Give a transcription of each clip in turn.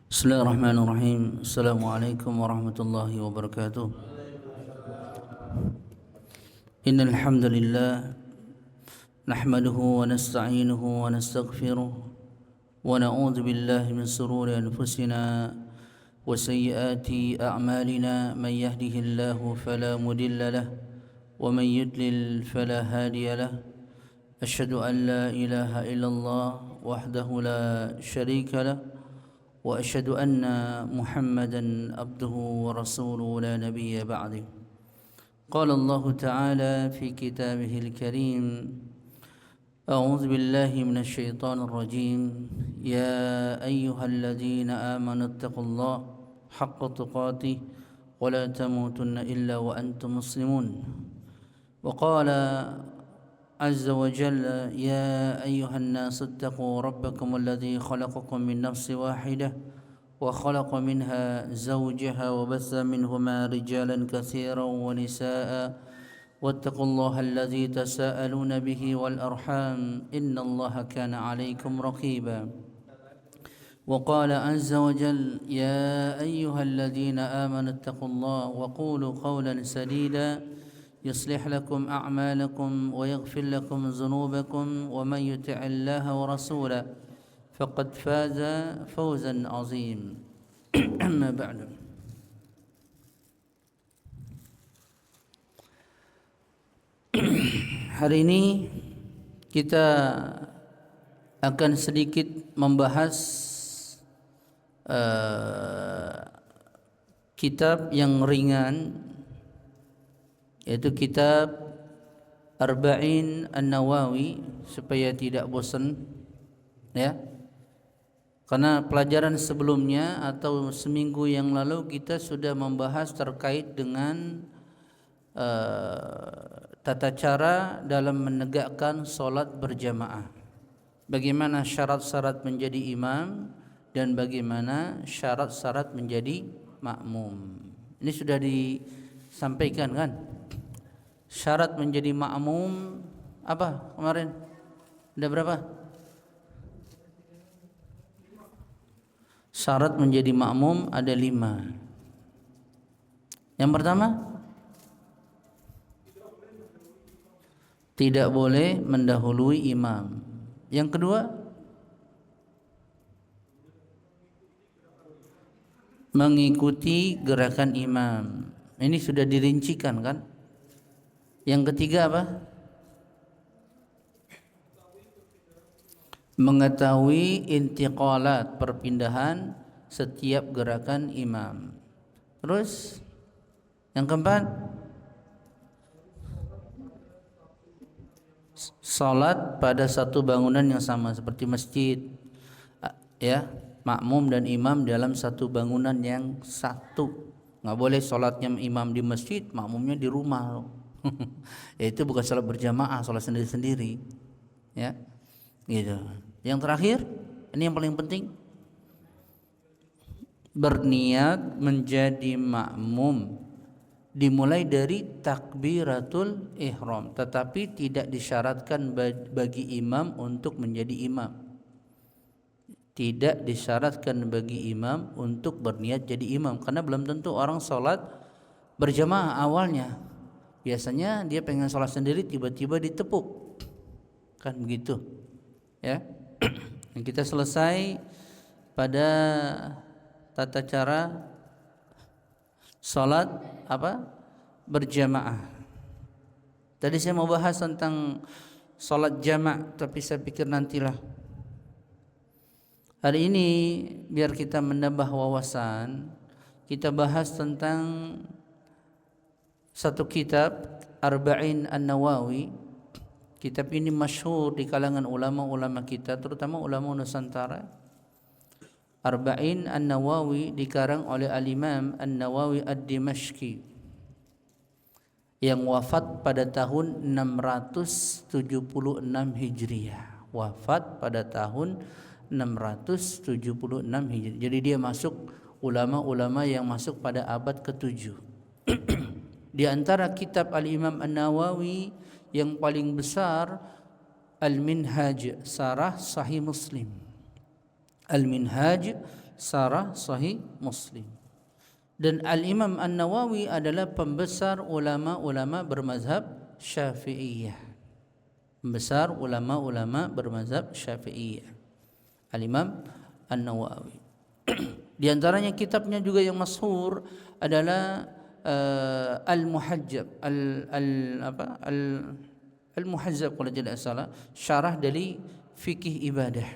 Bismillahirrahmanirrahim. Assalamualaikum warahmatullahi wabarakatuh. Innal hamdalillah nahmaduhu wa nasta'inuhu wa nastaghfiruh wa na'udzu billahi min shururi anfusina wa sayyiati a'malina man yahdihillahu fala mudilla lahu wa man yudlil fala hadiya lahu. Asyhadu an la ilaha illallah wahdahu la syarika lahu وأشهد أن محمدا عبده ورسوله لا نبي بعده. قال الله تعالى في كتابه الكريم: أعوذ بالله من الشيطان الرجيم. يا أيها الذين آمنوا اتقوا الله حق تقاته ولا تموتن إلا وأنتم مسلمون. وقال عز وجل: يا أيها الناس اتقوا ربكم الذي خلقكم من نفس واحدة وخلق منها زوجها وبث منهما رجالا كثيرا ونساء واتقوا الله الذي تساءلون به والأرحام إن الله كان عليكم رقيبا. وقال عز وجل: يا أيها الذين آمنوا اتقوا الله وقولوا قولا سديدا يصلح لكم أعمالكم ويغفر لكم ذنوبكم ومن يطع الله ورسوله فقد فاز فوزا عظيما. أما بعد. Hari ini kita akan sedikit membahas kitab yang ringan, yaitu kitab Arba'in An-Nawawi, supaya tidak bosan ya. Karena pelajaran sebelumnya atau seminggu yang lalu kita sudah membahas terkait dengan tata cara dalam menegakkan solat berjamaah. Bagaimana syarat-syarat menjadi imam dan bagaimana syarat-syarat menjadi makmum. Ini sudah disampaikan kan? Syarat menjadi makmum apa kemarin? Ada berapa? Syarat menjadi makmum ada 5. Yang pertama, tidak boleh mendahului imam. Yang kedua, mengikuti gerakan imam. Ini sudah dirincikan kan? Yang ketiga apa? Mengetahui intiqalat, perpindahan setiap gerakan imam. Terus yang keempat, salat pada satu bangunan yang sama seperti masjid ya, makmum dan imam dalam satu bangunan yang satu. Nggak boleh salatnya imam di masjid, makmumnya di rumah. Itu bukan salat berjamaah, salat sendiri-sendiri ya, gitu. Yang terakhir, ini yang paling penting, berniat menjadi makmum dimulai dari takbiratul ihram, tetapi tidak disyaratkan bagi imam untuk menjadi imam. Tidak disyaratkan bagi imam untuk berniat jadi imam, karena belum tentu orang salat berjamaah awalnya. Biasanya dia pengen sholat sendiri, tiba-tiba ditepuk, kan begitu ya. Kita selesai pada tata cara sholat apa? Berjamaah. Tadi saya mau bahas tentang sholat jama', tapi saya pikir nantilah. Hari ini biar kita menambah wawasan, kita bahas tentang satu kitab Arba'in An-Nawawi. Kitab ini masyhur di kalangan ulama-ulama kita, terutama ulama Nusantara. Arba'in An-Nawawi dikarang oleh Al-Imam An-Nawawi Ad-Dimashqi yang wafat pada tahun 676 Hijriah. Wafat pada tahun 676 Hijriah. Jadi dia masuk ulama-ulama yang masuk pada abad ke-7. Di antara kitab Al-Imam An-Nawawi yang paling besar Al-Minhaj Sarah Sahih Muslim. Al-Minhaj Sarah Sahih Muslim. Dan Al-Imam An-Nawawi adalah pembesar ulama-ulama bermazhab Syafi'iyah. Pembesar ulama-ulama bermazhab Syafi'iyah. Al-Imam An-Nawawi. Di antaranya kitabnya juga yang masyhur adalah Al-Muhajjab Al-Muhajjab kalau tidak salah, syarah dari fikih ibadah.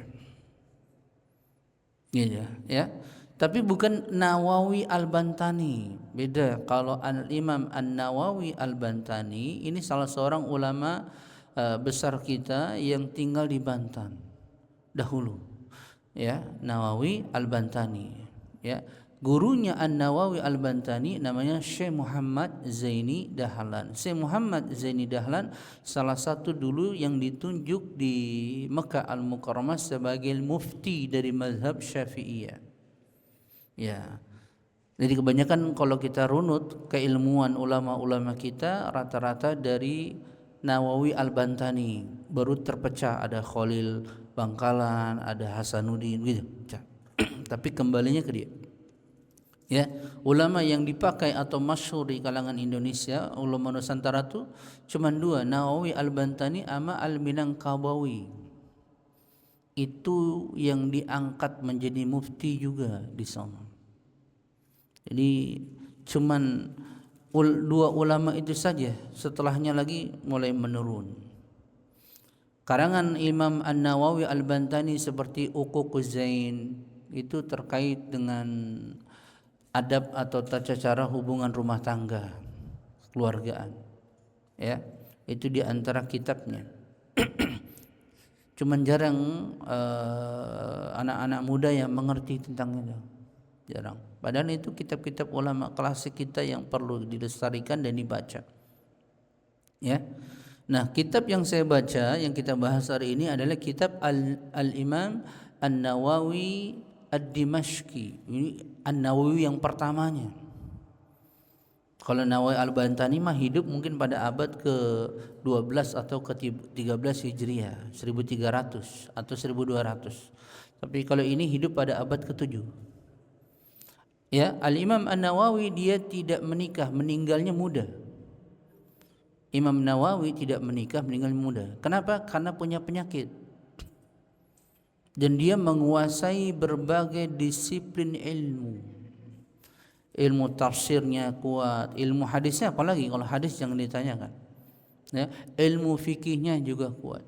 Gitu ya. Tapi bukan Nawawi Al-Bantani. Beda. Kalau Al-Imam An-Nawawi Al-Bantani ini salah seorang ulama besar kita yang tinggal di Banten dahulu. Ya, Nawawi Al-Bantani. Ya, gurunya An-Nawawi Al-Bantani namanya Syekh Muhammad Zaini Dahlan. Syekh Muhammad Zaini Dahlan salah satu dulu yang ditunjuk di Mekah Al-Mukarramah sebagai mufti dari mazhab Syafi'iyah. Ya. Jadi kebanyakan kalau kita runut keilmuan ulama-ulama kita rata-rata dari Nawawi Al-Bantani, baru terpecah ada Khalil Bangkalan, ada Hasanuddin gitu. Tapi kembalinya ke dia. Ya, ulama yang dipakai atau masyhur di kalangan Indonesia, ulama Nusantara tu cuma dua, Nawawi Al-Bantani sama Al-Minangkabawi. Itu yang diangkat menjadi mufti juga di sana. Jadi cuman dua ulama itu saja, setelahnya lagi mulai menurun. Karangan Imam An-Nawawi Al-Bantani seperti Uququz Zain itu terkait dengan adab atau tata cara hubungan rumah tangga, keluargaan. Ya, itu di antara kitabnya. Cuman jarang anak-anak muda yang mengerti tentang itu. Jarang. Padahal itu kitab-kitab ulama klasik kita yang perlu dilestarikan dan dibaca. Ya. Nah, kitab yang saya baca, yang kita bahas hari ini adalah kitab Al-Imam An-Nawawi Ad-Dimashqi. Ini An-Nawawi yang pertamanya. Kalau Nawawi Al-Bantani mah hidup mungkin pada abad ke-12 atau ke-13 Hijriah, 1300 atau 1200. Tapi kalau ini hidup pada abad ke-7. Ya, Al-Imam An-Nawawi dia tidak menikah, meninggalnya muda. Imam Nawawi tidak menikah, meninggal muda. Kenapa? Karena punya penyakit. Dan dia menguasai berbagai disiplin ilmu. Ilmu tafsirnya kuat, ilmu hadisnya apalagi kalau hadis jangan ditanyakan. Ya, ilmu fikihnya juga kuat.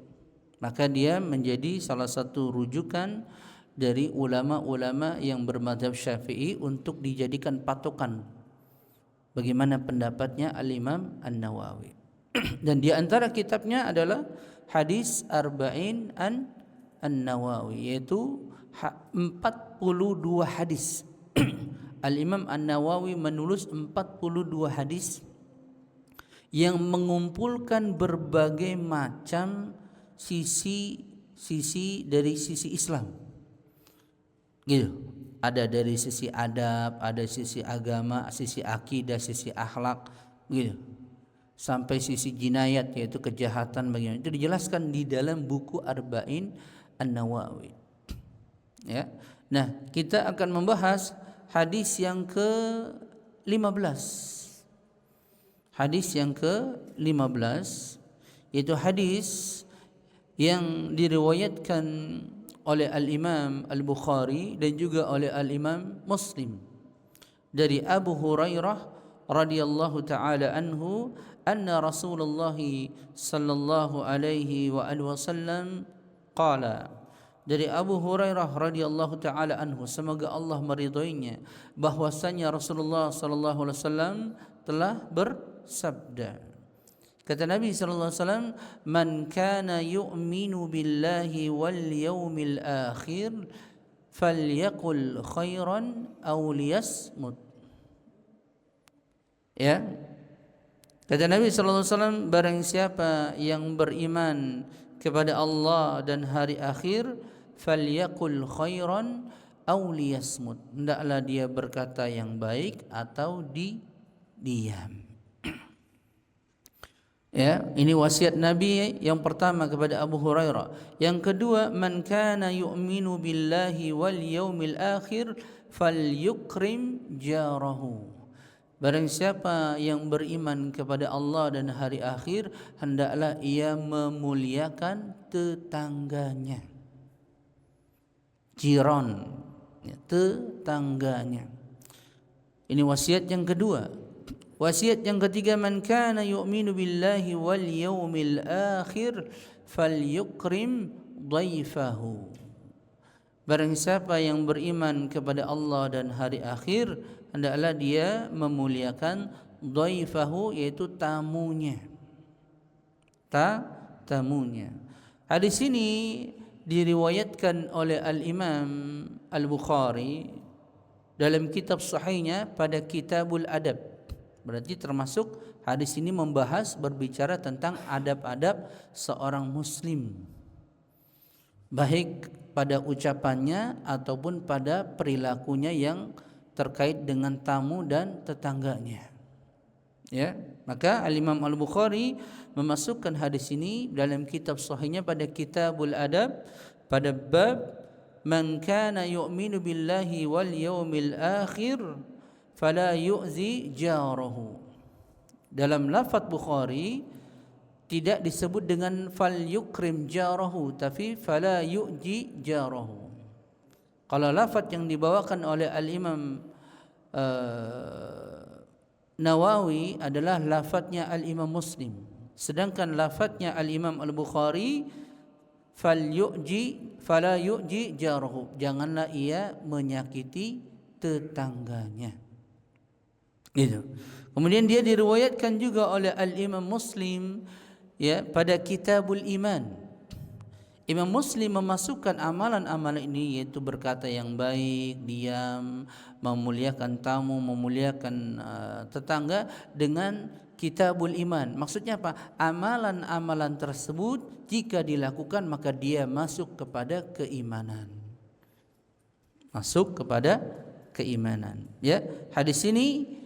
Maka dia menjadi salah satu rujukan dari ulama-ulama yang bermadzhab Syafi'i untuk dijadikan patokan bagaimana pendapatnya Al-Imam An-Nawawi. Dan di antara kitabnya adalah Hadis Arba'in An-Nawawi, yaitu 42 hadis. Al-Imam An-Nawawi menulis 42 hadis yang mengumpulkan berbagai macam sisi dari sisi Islam. Gitu. Ada dari sisi adab, ada sisi agama, sisi akidah, sisi akhlak, gitu. Sampai sisi jinayat, yaitu kejahatan bagaimana. Itu dijelaskan di dalam buku Arba'in An-Nawawi. Ya. Nah, kita akan membahas hadis yang ke-15. Hadis yang ke-15 yaitu hadis yang diriwayatkan oleh Al-Imam Al-Bukhari dan juga oleh Al-Imam Muslim dari Abu Hurairah radhiyallahu taala anhu anna Rasulullah sallallahu alaihi wa alihi wasallam qala, dari Abu Hurairah radhiyallahu taala anhu, semoga Allah meridhoinya, bahwasanya Rasulullah sallallahu alaihi wasallam telah bersabda. Kata Nabi sallallahu alaihi wasallam, "Man kana yu'minu billahi wal yawmil akhir falyaqul khairan aw liyasmut." Ya. Kata Nabi sallallahu alaihi wasallam, barang siapa yang beriman kepada Allah dan hari akhir, falyaqul khairan aw liyasmut. Hendaklah dia berkata yang baik atau diam. Ya, ini wasiat Nabi yang pertama kepada Abu Hurairah. Yang kedua, man kana yu'minu billahi wal yaumil akhir falyukrim jarahu. Barang siapa yang beriman kepada Allah dan hari akhir, hendaklah ia memuliakan tetangganya. Jiran, ya, tetangganya. Ini wasiat yang kedua. Wasiat yang ketiga, man kana yu'minu billahi wal yaumil akhir falyukrim dhaifahu. Barang siapa yang beriman kepada Allah dan hari akhir, hendaklah dia memuliakan dhaifahu, yaitu tamunya. Tamunya. Hadis ini diriwayatkan oleh Al-Imam Al-Bukhari dalam kitab sahihnya pada Kitabul Adab. Berarti termasuk hadis ini membahas, berbicara tentang adab-adab seorang muslim, baik pada ucapannya ataupun pada perilakunya yang terkait dengan tamu dan tetangganya. Ya, maka Al-Imam Al-Bukhari memasukkan hadis ini dalam kitab sahihnya pada Kitabul Adab pada bab man kana yu'minu billahi wal yaumil akhir fala yu'zi jarahu. Dalam lafaz Bukhari tidak disebut dengan fal yukrim jarahu, tapi fala yu'ji jarahu. Kalau lafaz yang dibawakan oleh Al-Imam Nawawi adalah lafaznya Al-Imam Muslim, sedangkan lafaznya Al-Imam Al-Bukhari fala yu'ji jarahu, janganlah ia menyakiti tetangganya. Gitu. Kemudian dia diriwayatkan juga oleh Al-Imam Muslim, ya, pada Kitabul Iman. Imam Muslim memasukkan amalan-amalan ini, yaitu berkata yang baik, diam, memuliakan tamu, memuliakan tetangga, dengan Kitabul Iman. Maksudnya apa? Amalan-amalan tersebut jika dilakukan maka dia masuk kepada keimanan. Masuk kepada keimanan. Ya, hadis ini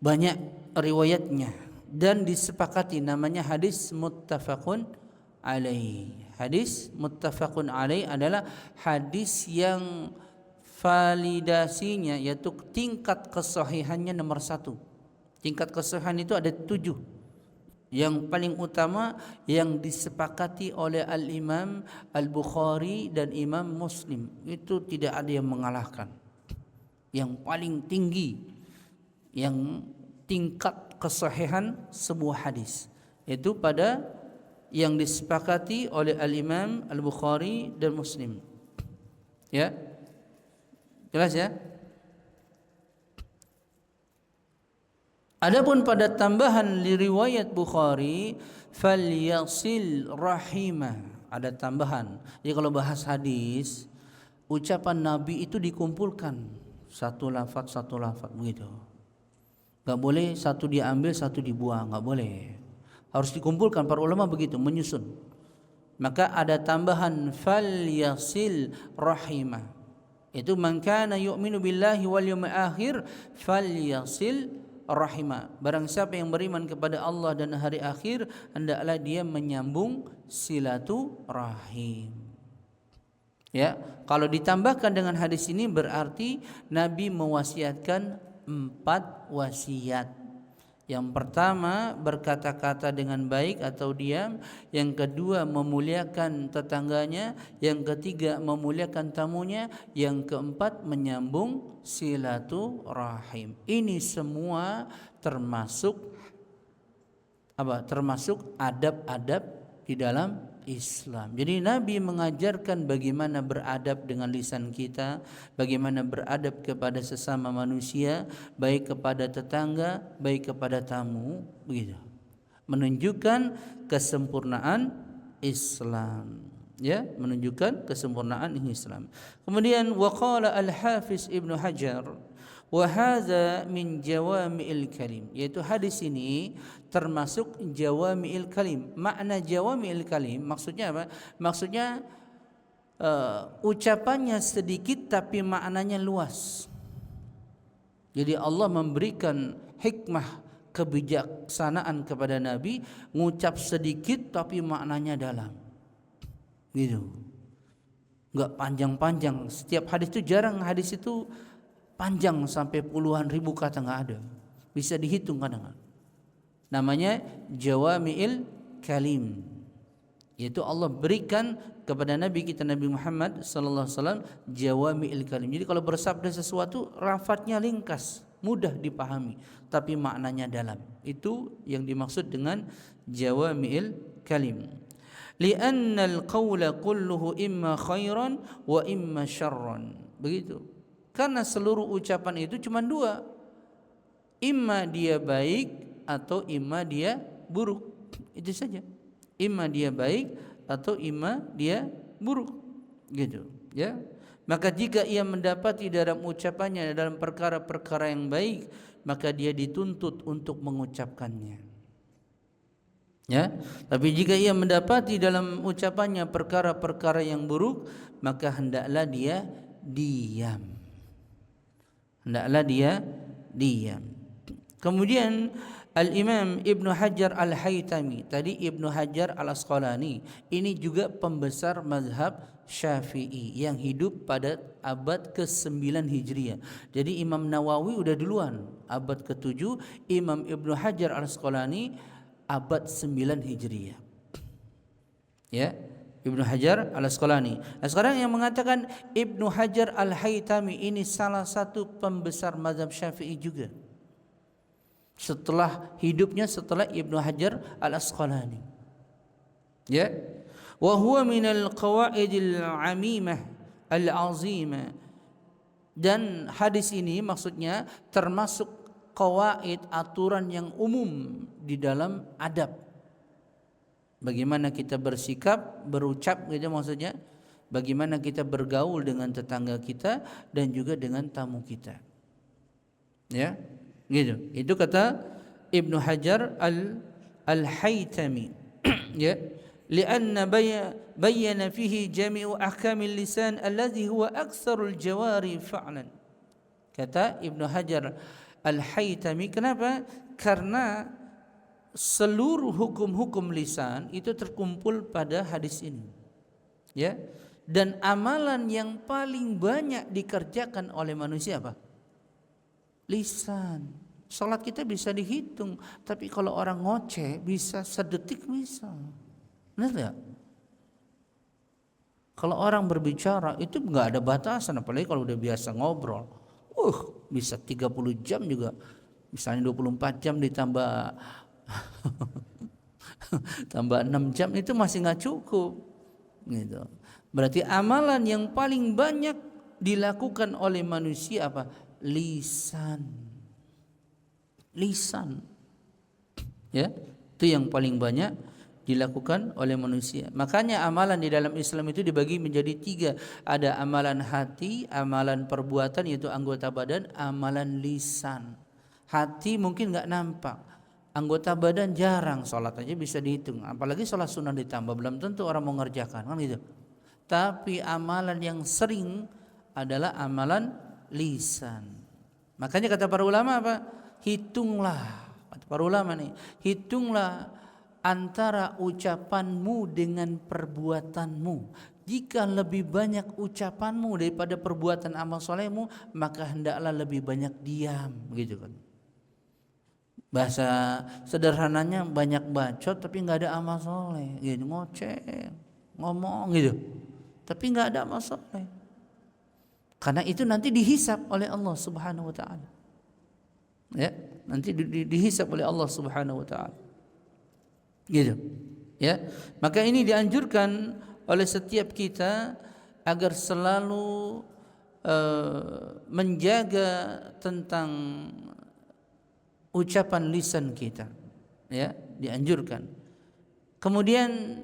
banyak riwayatnya dan disepakati namanya hadis muttafaqun alaih. Hadis muttafaqun alaih adalah hadis yang validasinya, yaitu tingkat kesahihannya nomor 1. Tingkat kesahihan itu ada 7. Yang paling utama yang disepakati oleh Al-Imam Al-Bukhari dan Imam Muslim, itu tidak ada yang mengalahkan. Yang paling tinggi, yang tingkat kesahihan sebuah hadis, yaitu pada yang disepakati oleh Al-Imam Al-Bukhari dan Muslim. Ya, jelas ya. Adapun pada tambahan di riwayat Bukhari, falyasil rahimah, ada tambahan. Jadi kalau bahas hadis, ucapan Nabi itu dikumpulkan satu lafaz begitu. Gak boleh satu diambil satu dibuang, gak boleh. Harus dikumpulkan, para ulama begitu menyusun. Maka ada tambahan falyasil rahimah. Itu man kana yu'minu billahi wal yawmil akhir falyasil rahimah. Barang siapa yang beriman kepada Allah dan hari akhir, hendaklah dia menyambung silaturahim. Ya, kalau ditambahkan dengan hadis ini berarti Nabi mewasiatkan 4 wasiat. Yang pertama, berkata-kata dengan baik atau diam. Yang kedua, memuliakan tetangganya. Yang ketiga, memuliakan tamunya. Yang keempat, menyambung silaturahim. Ini semua termasuk apa? Termasuk adab-adab di dalam Islam. Jadi Nabi mengajarkan bagaimana beradab dengan lisan kita, bagaimana beradab kepada sesama manusia, baik kepada tetangga, baik kepada tamu, begitu. Menunjukkan kesempurnaan Islam. Ya, menunjukkan kesempurnaan Islam. Kemudian waqala Al-Hafiz Ibnu Hajar, wa hadza min jawami'il kalim, yaitu hadis ini termasuk jawami'il kalim. Makna jawami'il kalim maksudnya apa? Maksudnya ucapannya sedikit tapi maknanya luas. Jadi Allah memberikan hikmah kebijaksanaan kepada Nabi, ngucap sedikit tapi maknanya dalam. Gitu. Enggak panjang-panjang. Setiap hadis itu jarang hadis itu panjang sampai puluhan ribu kata, enggak ada. Bisa dihitung kadang-kadang. Namanya jawami'il kalim. Yaitu Allah berikan kepada Nabi kita Nabi Muhammad sallallahu alaihi wasallam jawami'il kalim. Jadi kalau bersabda sesuatu lafadznya ringkas, mudah dipahami, tapi maknanya dalam. Itu yang dimaksud dengan jawami'il kalim. Li'anna al-qawla kulluhu imma khairan wa imma syarran. Begitu. Karena seluruh ucapan itu cuma dua. Imma dia baik atau imma dia buruk. Itu saja. Imma dia baik atau imma dia buruk. Gitu, ya. Maka jika ia mendapati dalam ucapannya dalam perkara-perkara yang baik, maka dia dituntut untuk mengucapkannya. Ya, tapi jika ia mendapati dalam ucapannya perkara-perkara yang buruk, maka hendaklah dia diam. Hendaklah dia diam. Kemudian Al-Imam Ibnu Hajar Al-Haytami, tadi Ibnu Hajar Al-Asqalani, ini juga pembesar mazhab Syafi'i yang hidup pada abad ke-9 Hijriah. Jadi Imam Nawawi udah duluan, abad ke-7, Imam Ibnu Hajar Al-Asqalani abad 9 Hijriah. Ya, Ibnu Hajar Al-Asqalani. Nah, sekarang yang mengatakan Ibnu Hajar Al-Haytami ini salah satu pembesar mazhab Syafi'i juga. Setelah hidupnya setelah Ibnu Hajar Al-Asqalani. Ya. Wa huwa minal qawaidil 'amimah al-'azimah. Dan hadis ini maksudnya termasuk qawaid, aturan yang umum di dalam adab. Bagaimana kita bersikap, berucap gitu maksudnya. Bagaimana kita bergaul dengan tetangga kita dan juga dengan tamu kita. Ya. Gitu. Itu kata Ibnu Hajar Al-Haytami. Ya. Lianna bayyana fihi jami'u ahkamil lisan alladhi huwa aktsarul jawari fa'lan. Kata Ibnu Hajar Al-Haytami, kenapa? Karena seluruh hukum-hukum lisan itu terkumpul pada hadis ini. Ya. Dan amalan yang paling banyak dikerjakan oleh manusia apa? Lisan. Salat kita bisa dihitung, tapi kalau orang ngoceh bisa sedetik bisa. Benar enggak? Kalau orang berbicara itu enggak ada batasan, apalagi kalau udah biasa ngobrol. Bisa 30 jam juga. Misalnya 24 jam ditambah tambah 6 jam itu masih enggak cukup. Gitu. Berarti amalan yang paling banyak dilakukan oleh manusia apa? Lisan. Ya, itu yang paling banyak dilakukan oleh manusia. Makanya amalan di dalam Islam itu dibagi menjadi 3. Ada amalan hati, amalan perbuatan yaitu anggota badan, amalan lisan. Hati mungkin enggak nampak. Anggota badan jarang, sholat aja bisa dihitung. Apalagi sholat sunnah ditambah, belum tentu orang mau ngerjakan, kan gitu. Tapi amalan yang sering adalah amalan lisan. Makanya kata para ulama apa? Hitunglah, kata para ulama nih, hitunglah antara ucapanmu dengan perbuatanmu. Jika lebih banyak ucapanmu daripada perbuatan amal solehmu, maka hendaklah lebih banyak diam, gitu kan. Bahasa sederhananya banyak bacot tapi nggak ada amal soleh, gitu, ngoceh, ngomong gitu, tapi nggak ada amal soleh. Karena itu nanti dihisap oleh Allah Subhanahu Wa Taala. Ya, nanti dihisap oleh Allah Subhanahu Wa Taala. Gitu. Ya, maka ini dianjurkan oleh setiap kita agar selalu menjaga tentang ucapan lisan kita, ya, dianjurkan. Kemudian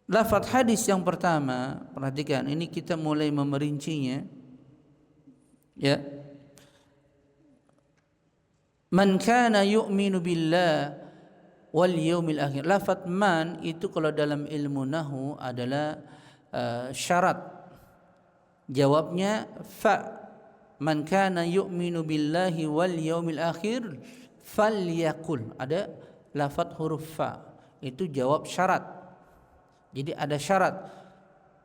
lafaz hadis yang pertama, perhatikan ini kita mulai memerincinya, ya. Man kana yu'minu billah wal yaumil akhir. Lafaz man itu kalau dalam ilmu nahwu adalah syarat. Jawabnya fa. man kana yu'minu billahi wal yaumil akhir falyaqul. Ada lafaz huruf fa, itu jawab syarat. Jadi ada syarat.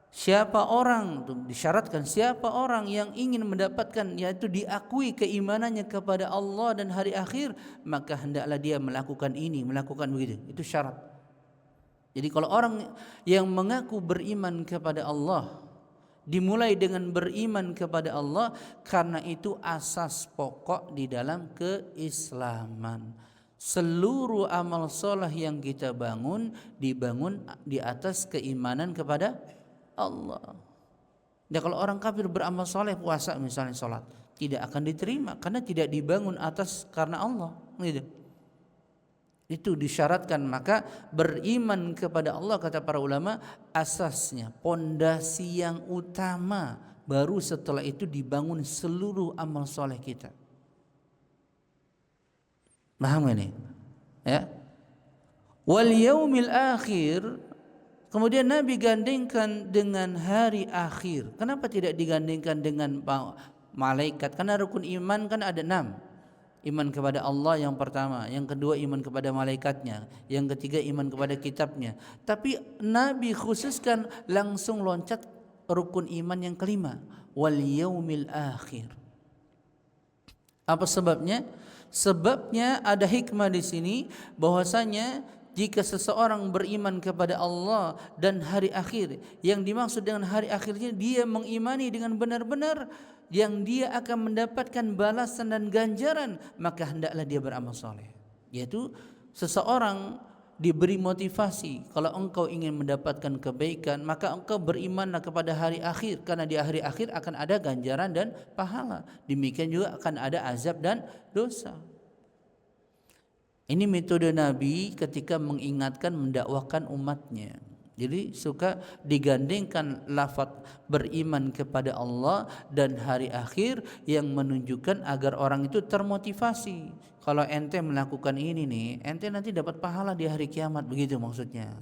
Siapa orang, disyaratkan siapa orang yang ingin mendapatkan, yaitu diakui keimanannya kepada Allah dan hari akhir, maka hendaklah dia melakukan ini, melakukan begitu. Itu syarat. Jadi kalau orang yang mengaku beriman kepada Allah, dimulai dengan beriman kepada Allah, karena itu asas pokok di dalam keislaman. Seluruh amal soleh yang kita bangun, dibangun di atas keimanan kepada Allah. Dan kalau orang kafir beramal soleh, puasa misalnya, sholat, tidak akan diterima karena tidak dibangun atas karena Allah. Gitu. Itu disyaratkan. Maka beriman kepada Allah, kata para ulama, asasnya, pondasi yang utama. Baru setelah itu dibangun seluruh amal soleh kita. Paham ini? Ya. Wal yaumil akhir. Kemudian Nabi gandengkan dengan hari akhir. Kenapa tidak digandengkan dengan malaikat? Karena rukun iman kan ada 6. Iman kepada Allah yang pertama, yang kedua iman kepada malaikatnya, yang ketiga iman kepada kitabnya. Tapi Nabi khususkan langsung loncat rukun iman yang kelima, wal yaumil akhir. Apa sebabnya? Sebabnya ada hikmah di sini, bahwasanya jika seseorang beriman kepada Allah dan hari akhir, yang dimaksud dengan hari akhirnya dia mengimani dengan benar-benar yang dia akan mendapatkan balasan dan ganjaran, maka hendaklah dia beramal soleh. Yaitu seseorang diberi motivasi, kalau engkau ingin mendapatkan kebaikan, maka engkau berimanlah kepada hari akhir, karena di hari akhir akan ada ganjaran dan pahala. Demikian juga akan ada azab dan dosa. Ini metode Nabi ketika mengingatkan, mendakwakan umatnya. Jadi suka digandengkan lafaz beriman kepada Allah dan hari akhir, yang menunjukkan agar orang itu termotivasi. Kalau ente melakukan ini nih, ente nanti dapat pahala di hari kiamat, begitu maksudnya.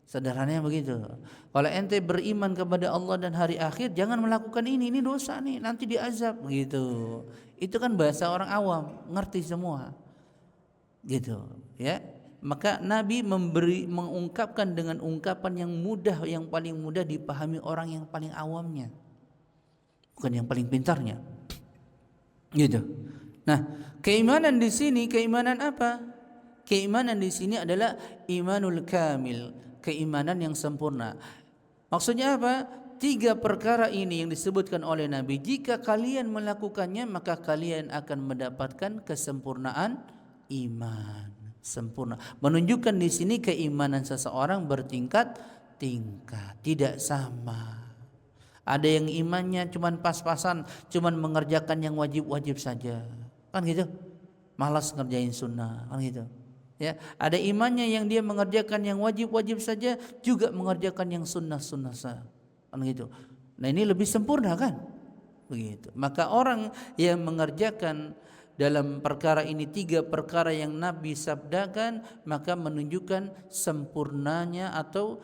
Sederhananya begitu. Kalau ente beriman kepada Allah dan hari akhir, jangan melakukan ini dosa nih, nanti diazab, begitu. Itu kan bahasa orang awam, ngerti semua. Gitu ya. Maka Nabi mengungkapkan dengan ungkapan yang mudah, yang paling mudah dipahami orang yang paling awamnya, bukan yang paling pintarnya. Gitu. Nah, keimanan di sini, keimanan apa? Keimanan di sini adalah imanul kamil, keimanan yang sempurna. Maksudnya apa? 3 perkara ini yang disebutkan oleh Nabi, jika kalian melakukannya, maka kalian akan mendapatkan kesempurnaan iman sempurna. Menunjukkan di sini keimanan seseorang bertingkat-tingkat, tidak sama. Ada yang imannya cuman pas-pasan, cuman mengerjakan yang wajib-wajib saja, kan gitu. Malas ngerjain sunnah, kan gitu. Ya, ada imannya yang dia mengerjakan yang wajib-wajib saja, juga mengerjakan yang sunnah-sunnah saja, kan gitu. Nah, ini lebih sempurna kan? Begitu. Maka orang yang mengerjakan dalam perkara ini 3 perkara yang Nabi sabdakan, maka menunjukkan sempurnanya atau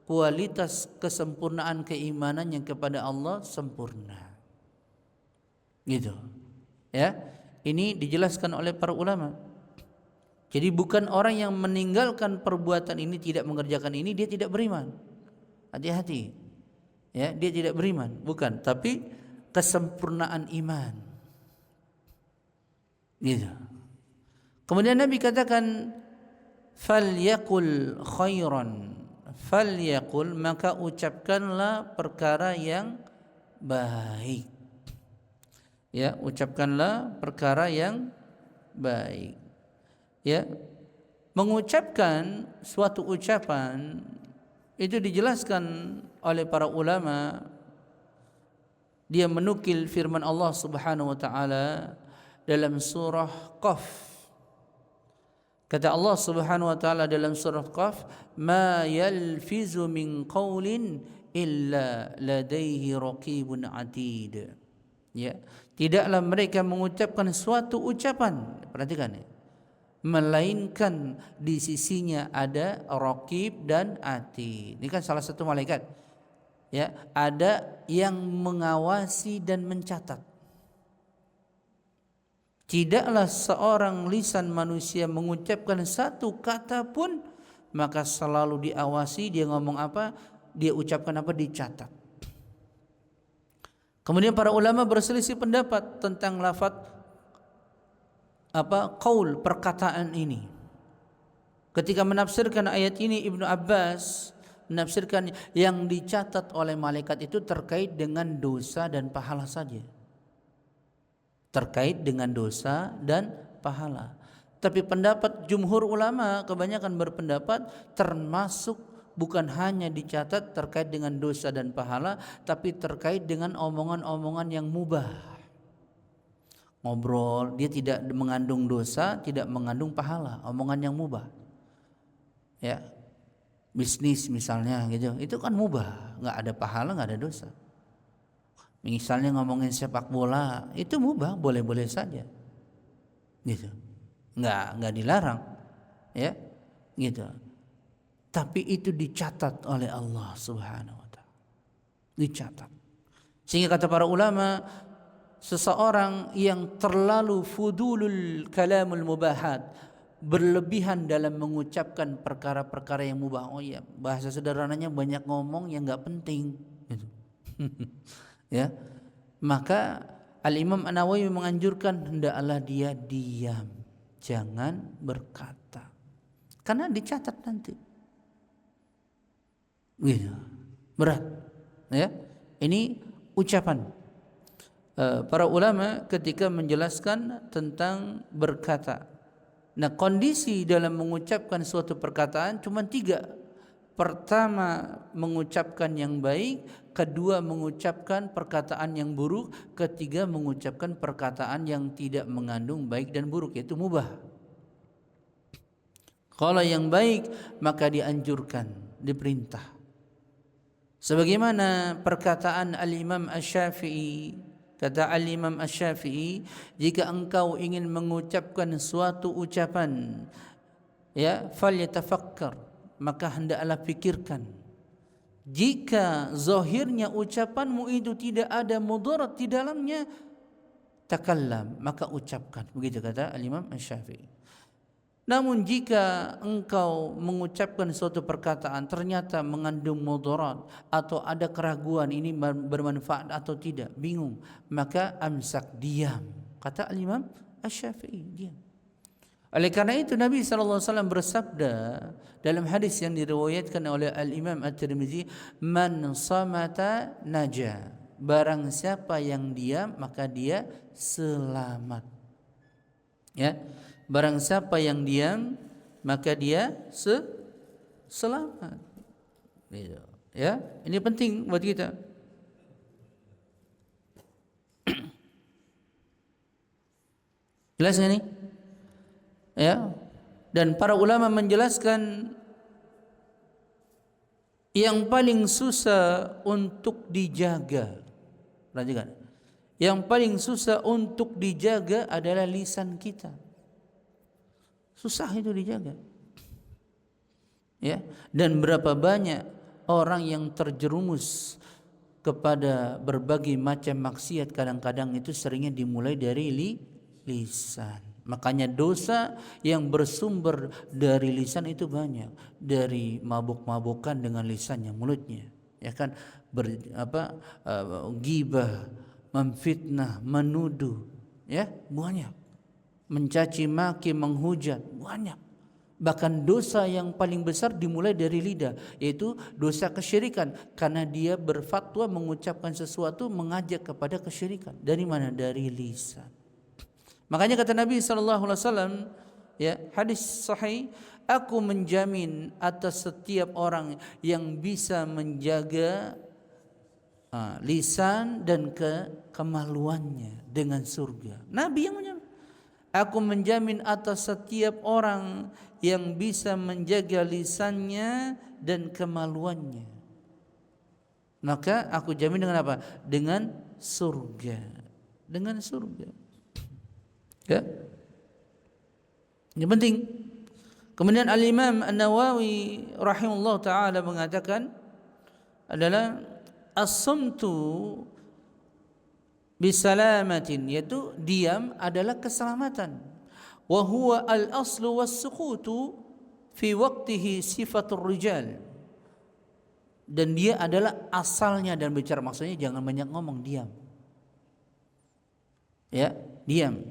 kualitas kesempurnaan keimanannya kepada Allah sempurna. Gitu. Ya. Ini dijelaskan oleh para ulama. Jadi bukan orang yang meninggalkan perbuatan ini, tidak mengerjakan ini, dia tidak beriman. Hati-hati. Ya, dia tidak beriman, bukan, tapi kesempurnaan iman. Gitu. Kemudian Nabi katakan, falyaqul khairan, falyaqul, maka ucapkanlah perkara yang baik. Ya, ucapkanlah perkara yang baik. Ya, mengucapkan suatu ucapan itu dijelaskan oleh para ulama. Dia menukil firman Allah Subhanahu wa taala dalam surah Qaf. Kata Allah Subhanahu wa taala dalam surah Qaf, ma yalfizu min qaulin illa ladaihi raqibun atid. Ya, tidaklah mereka mengucapkan suatu ucapan, perhatikan ya, melainkan di sisinya ada raqib dan atid. Ini kan salah satu malaikat. Ya, ada yang mengawasi dan mencatat. Tidaklah seorang lisan manusia mengucapkan satu kata pun, maka selalu diawasi dia ngomong apa, dia ucapkan apa, dicatat. Kemudian para ulama berselisih pendapat tentang lafaz qaul, perkataan ini. Ketika menafsirkan ayat ini, Ibnu Abbas menafsirkan yang dicatat oleh malaikat itu terkait dengan dosa dan pahala saja. Terkait dengan dosa dan pahala. Tapi pendapat jumhur ulama kebanyakan berpendapat termasuk bukan hanya dicatat terkait dengan dosa dan pahala, tapi terkait dengan omongan-omongan yang mubah. Ngobrol, dia tidak mengandung dosa, tidak mengandung pahala, omongan yang mubah. Ya, bisnis misalnya gitu, itu kan mubah, nggak ada pahala, nggak ada dosa. Misalnya ngomongin sepak bola, itu mubah, boleh-boleh saja, gitu, nggak dilarang, ya, gitu. Tapi itu dicatat oleh Allah Subhanahu Wa Taala, dicatat. Sehingga kata para ulama, seseorang yang terlalu fudulul kalamul mubahat, berlebihan dalam mengucapkan perkara-perkara yang mubah. Oh iya, bahasa sederhananya banyak ngomong yang nggak penting, gitu. Ya, maka Al-Imam An-Nawawi menganjurkan hendaklah dia diam, jangan berkata, karena dicatat nanti. Gitu. Berat, ya. Ini ucapan para ulama ketika menjelaskan tentang berkata. Nah, kondisi dalam mengucapkan suatu perkataan cuma 3. Pertama, mengucapkan yang baik. Kedua, mengucapkan perkataan yang buruk. Ketiga, mengucapkan perkataan yang tidak mengandung baik dan buruk, yaitu mubah. Kalau yang baik maka dianjurkan, diperintah. Sebagaimana perkataan Al-Imam Asy-Syafi'i, kata Al-Imam Asy-Syafi'i, jika engkau ingin mengucapkan suatu ucapan, ya, falyatafakkar, maka hendaklah pikirkan. Jika zahirnya ucapanmu itu tidak ada mudarat di dalamnya, takallam, maka ucapkan. Begitu kata Al-Imam Asy-Syafi'i. Namun jika engkau mengucapkan suatu perkataan ternyata mengandung mudarat atau ada keraguan ini bermanfaat atau tidak, bingung, maka amsak, diam. Kata Al-Imam Asy-Syafi'i, diam. Oleh karena itu Nabi SAW bersabda dalam hadis yang diriwayatkan oleh Al-Imam At-Tirmizi, man samata naja, barang siapa yang diam maka dia selamat. Ya, barang siapa yang diam maka dia selamat. Ya, ini penting buat kita. Jelas nggak nih? Ya, dan para ulama menjelaskan yang paling susah untuk dijaga, perhatikan, yang paling susah untuk dijaga adalah lisan kita. Susah itu dijaga. Ya, dan berapa banyak orang yang terjerumus kepada berbagai macam maksiat, kadang-kadang itu seringnya dimulai dari lisan. Makanya dosa yang bersumber dari lisan itu banyak. Dari mabuk-mabukan dengan lisannya, mulutnya, ya kan, ghibah, memfitnah, menuduh, ya, banyak. Mencaci maki, menghujat, banyak. Bahkan dosa yang paling besar dimulai dari lidah, yaitu dosa kesyirikan, karena dia berfatwa mengucapkan sesuatu mengajak kepada kesyirikan. Dari mana? Dari lisan. Makanya kata Nabi SAW, ya, hadis sahih, aku menjamin atas setiap orang yang bisa menjaga lisan dan kemaluannya dengan surga. Nabi yang menjamin. Aku menjamin atas setiap orang yang bisa menjaga lisannya dan kemaluannya, maka aku jamin dengan apa? Dengan surga. Dengan surga. Ya, ini penting. Kemudian Al-Imam An-Nawawi rahimahullah ta'ala mengatakan adalah as-sumtu bisalamatin, yaitu diam adalah keselamatan. Wa huwa al-aslu was-sukutu fi waqtihi sifatur rijal. Dan dia adalah asalnya dan bicara, maksudnya jangan banyak ngomong, diam. Ya, diam.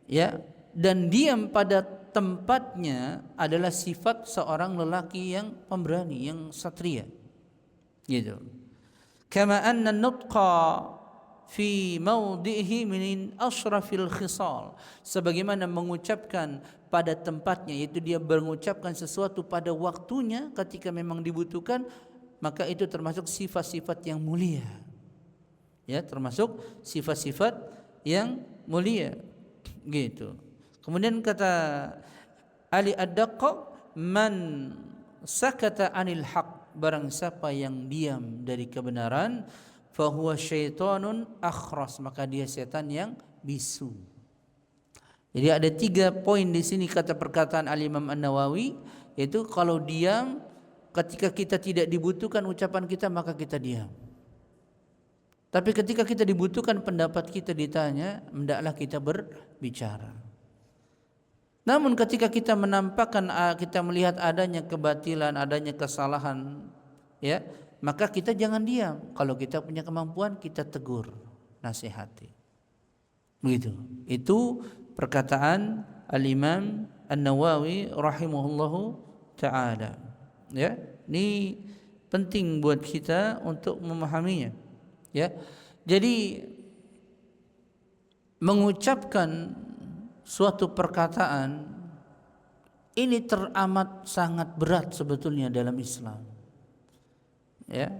Ya, dan diam pada tempatnya adalah sifat seorang lelaki yang pemberani, yang satria. Gitu. Kama anna nutqa fi mawdihi min ashrafil khisal, sebagaimana mengucapkan pada tempatnya, yaitu dia mengucapkan sesuatu pada waktunya ketika memang dibutuhkan, maka itu termasuk sifat-sifat yang mulia. Ya, termasuk sifat-sifat yang mulia. Gitu. Kemudian kata Ali Ad-Daqqa, man sakata anil haq, barang siapa yang diam dari kebenaran, fahuwa syaitanun akhras, maka dia setan yang bisu. Jadi ada 3 poin di sini kata perkataan Al-Imam An-Nawawi, yaitu kalau diam ketika kita tidak dibutuhkan ucapan kita, maka kita diam. Tapi ketika kita dibutuhkan pendapat kita ditanya, hendaklah kita berbicara. Namun ketika kita menampakkan, kita melihat adanya kebatilan, adanya kesalahan, ya, maka kita jangan diam. Kalau kita punya kemampuan, kita tegur, nasihati. Begitu. Itu perkataan Al-Imam An-Nawawi rahimahullahu ta'ala. Ya, ini penting buat kita untuk memahaminya. Ya, jadi mengucapkan suatu perkataan ini teramat sangat berat sebetulnya dalam Islam. Ya,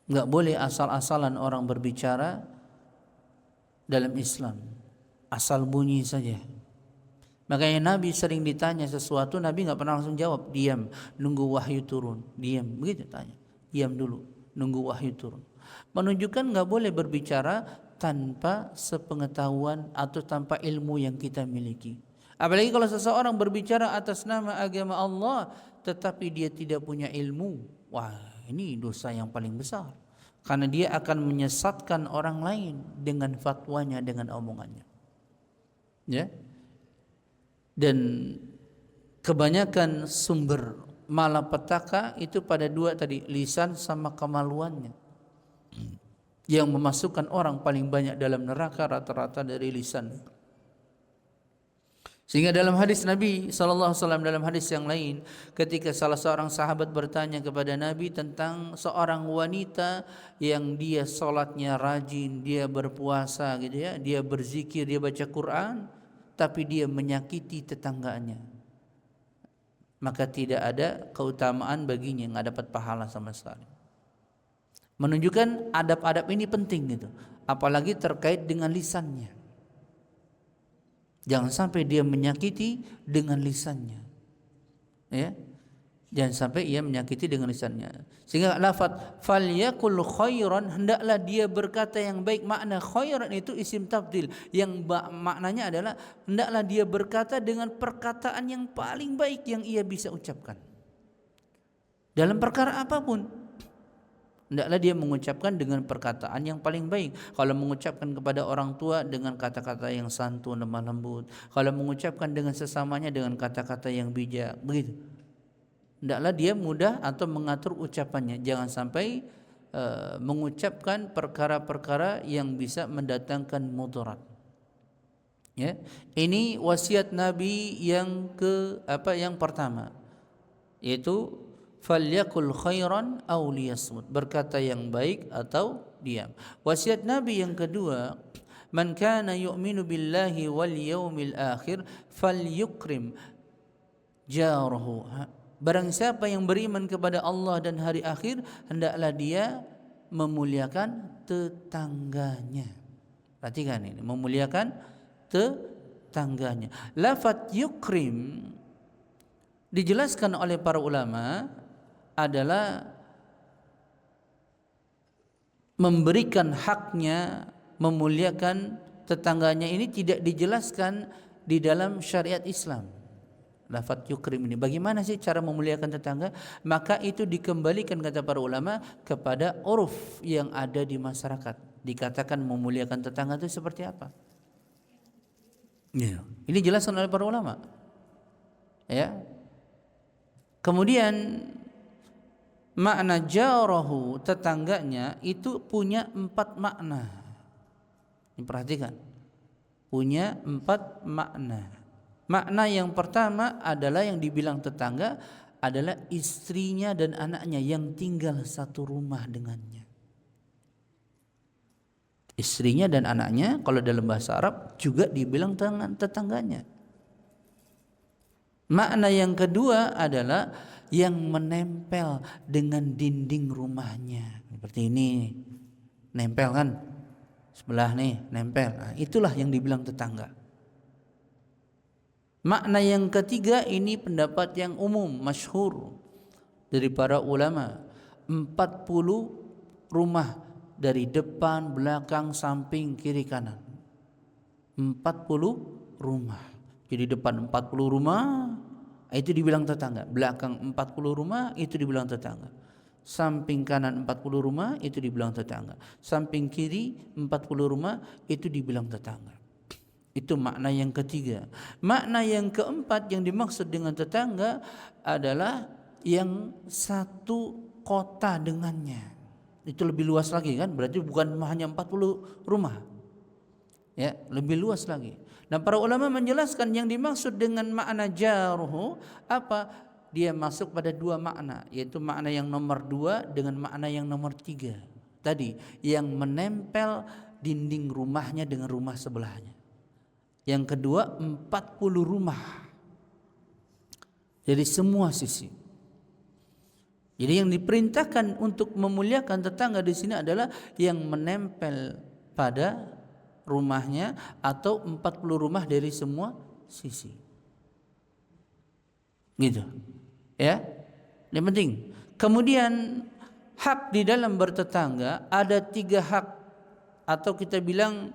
nggak boleh asal-asalan orang berbicara dalam Islam, asal bunyi saja. Makanya Nabi sering ditanya sesuatu, Nabi nggak pernah langsung jawab, diam, nunggu wahyu turun, diam, begitu tanya, diam dulu, nunggu wahyu turun. Menunjukkan nggak boleh berbicara tanpa sepengetahuan atau tanpa ilmu yang kita miliki. Apalagi kalau seseorang berbicara atas nama agama Allah, tetapi dia tidak punya ilmu, wah, ini dosa yang paling besar. Karena dia akan menyesatkan orang lain dengan fatwanya, dengan omongannya. Ya. Dan kebanyakan sumber malapetaka itu pada 2 tadi, lisan sama kemaluannya. Yang memasukkan orang paling banyak dalam neraka rata-rata dari lisan. Sehingga dalam hadis Nabi SAW, dalam hadis yang lain, ketika salah seorang sahabat bertanya kepada Nabi tentang seorang wanita yang dia sholatnya rajin, dia berpuasa gitu ya, dia berzikir, dia baca Quran, tapi dia menyakiti tetangganya, maka tidak ada keutamaan baginya, nggak dapat pahala sama sekali. Menunjukkan adab-adab ini penting gitu, apalagi terkait dengan lisannya. Jangan sampai dia menyakiti dengan lisannya, ya. Jangan sampai ia menyakiti dengan lisannya. Sehingga lafaz falyakul khairan, hendaklah dia berkata yang baik. Makna khairan itu isim tafdil, yang maknanya adalah hendaklah dia berkata dengan perkataan yang paling baik yang ia bisa ucapkan dalam perkara apapun. Hendaklah dia mengucapkan dengan perkataan yang paling baik. Kalau mengucapkan kepada orang tua dengan kata-kata yang santun, lemah lembut. Kalau mengucapkan dengan sesamanya dengan kata-kata yang bijak, begitu. Hendaklah dia mudah atau mengatur ucapannya. Jangan sampai mengucapkan perkara-perkara yang bisa mendatangkan mudarat. Ya, ini wasiat Nabi yang yang pertama, yaitu falyakul khairan aw liyasmut, berkata yang baik atau diam. Wasiat Nabi yang kedua, man kana yu'minu billahi wal yaumil akhir falyukrim jarahu. Barang siapa yang beriman kepada Allah dan hari akhir, hendaklah dia memuliakan tetangganya. Perhatikan ini, memuliakan tetangganya. Lafaz yukrim dijelaskan oleh para ulama adalah memberikan haknya, memuliakan tetangganya. Ini tidak dijelaskan di dalam syariat Islam. Lafaz yukrim ini, bagaimana sih cara memuliakan tetangga? Maka itu dikembalikan, kata para ulama, kepada uruf yang ada di masyarakat. Dikatakan memuliakan tetangga itu seperti apa? Ya. Ini dijelaskan oleh para ulama. Ya. Kemudian makna jarahu, tetangganya, itu punya 4 makna. Ini perhatikan. Punya 4 makna. Makna yang pertama adalah yang dibilang tetangga adalah istrinya dan anaknya yang tinggal satu rumah dengannya. Istrinya dan anaknya kalau dalam bahasa Arab juga dibilang tetangganya. Makna yang kedua adalah yang menempel dengan dinding rumahnya. Seperti ini, nempel kan? Sebelah nih, nempel. Nah, itulah yang dibilang tetangga. Makna yang ketiga ini pendapat yang umum, masyhur dari para ulama. 40 rumah dari depan, belakang, samping, kiri, kanan. 40 rumah. Jadi depan 40 rumah itu dibilang tetangga, belakang 40 rumah itu dibilang tetangga. Samping kanan 40 rumah itu dibilang tetangga. Samping kiri 40 rumah itu dibilang tetangga. Itu makna yang ketiga. Makna yang keempat yang dimaksud dengan tetangga adalah yang satu kota dengannya. Itu lebih luas lagi kan? Berarti bukan hanya 40 rumah. Ya, lebih luas lagi. Nah, para ulama menjelaskan yang dimaksud dengan makna jaruhu apa? Dia masuk pada 2 makna, yaitu makna yang nomor 2 dengan makna yang nomor 3. Tadi yang menempel dinding rumahnya dengan rumah sebelahnya. Yang kedua 40 rumah. Jadi semua sisi. Jadi yang diperintahkan untuk memuliakan tetangga di sini adalah yang menempel pada rumahnya atau 40 rumah dari semua sisi. Gitu. Ya. Yang penting. Kemudian hak di dalam bertetangga ada 3 hak, atau kita bilang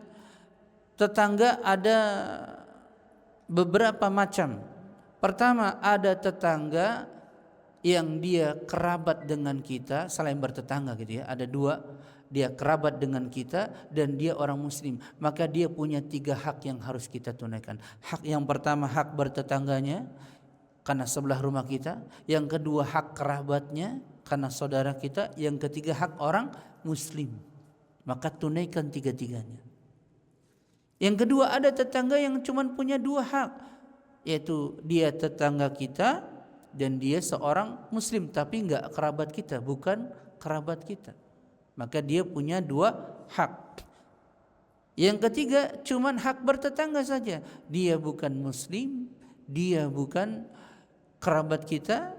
tetangga ada beberapa macam. Pertama, ada tetangga yang dia kerabat dengan kita, selain bertetangga gitu ya. Ada 2, dia kerabat dengan kita dan dia orang muslim. Maka dia punya 3 hak yang harus kita tunaikan. Hak yang pertama hak bertetangganya karena sebelah rumah kita. Yang kedua hak kerabatnya karena saudara kita. Yang ketiga hak orang muslim. Maka tunaikan 3-tiganya. Yang kedua ada tetangga yang cuma punya 2 hak, yaitu dia tetangga kita dan dia seorang muslim tapi enggak kerabat kita, bukan kerabat kita. Maka dia punya 2 hak. Yang ketiga cuma hak bertetangga saja. Dia bukan muslim, dia bukan kerabat kita,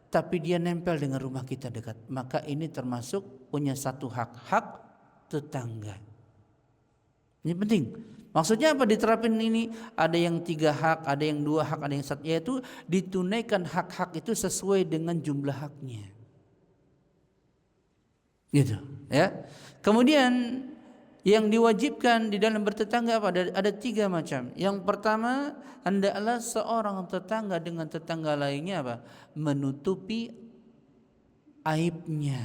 tapi dia nempel dengan rumah kita dekat. Maka ini termasuk punya 1 hak tetangga. Ini penting. Maksudnya apa diterapin ini? Ada yang 3 hak, ada yang 2 hak, ada yang 1. Yaitu ditunaikan hak-hak itu sesuai dengan jumlah haknya. Gitu, ya. Kemudian yang diwajibkan di dalam bertetangga apa? Ada 3 macam. Yang pertama, hendaklah seorang tetangga dengan tetangga lainnya apa? Menutupi aibnya.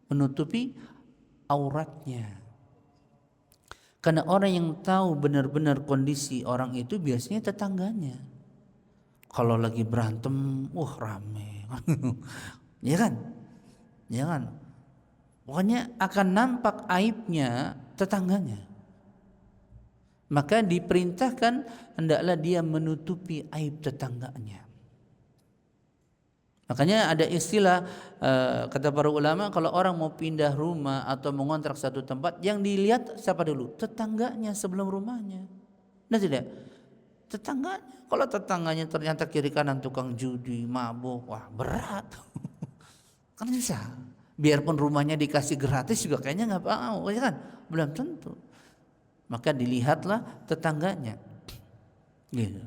Menutupi auratnya. Karena orang yang tahu benar-benar kondisi orang itu biasanya tetangganya. Kalau lagi berantem, rame. Ya kan? Ya kan? Pokoknya akan nampak aibnya tetangganya. Maka diperintahkan hendaklah dia menutupi aib tetangganya. Makanya ada istilah kata para ulama, kalau orang mau pindah rumah atau mengontrak satu tempat, yang dilihat siapa dulu? Tetangganya sebelum rumahnya. Nah tidak? Tetangganya. Kalau tetangganya ternyata kiri kanan tukang judi, mabuk, wah berat. Kan bisa. Biarpun rumahnya dikasih gratis juga kayaknya nggak mau, ya kan? Belum tentu. Maka dilihatlah tetangganya. Gitu.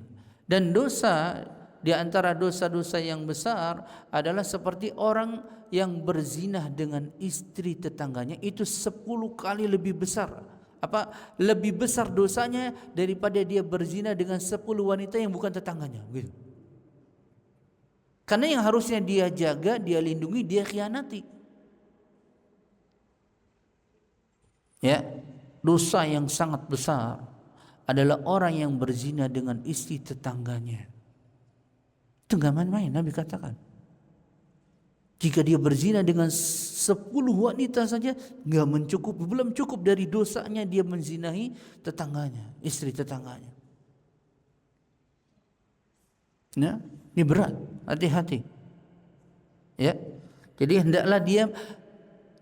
Dan dosa, di antara dosa-dosa yang besar adalah seperti orang yang berzinah dengan istri tetangganya, itu 10 kali lebih besar. Lebih besar dosanya daripada dia berzina dengan 10 wanita yang bukan tetangganya, gitu. Karena yang harusnya dia jaga, dia lindungi, dia khianati. Ya, dosa yang sangat besar adalah orang yang berzina dengan istri tetangganya. Itu nggak main-main, Nabi katakan. Jika dia berzina dengan 10 wanita saja nggak mencukupi, belum cukup dari dosanya dia menzinahi tetangganya, istri tetangganya. Ya, ini berat, hati-hati. Ya, jadi hendaklah dia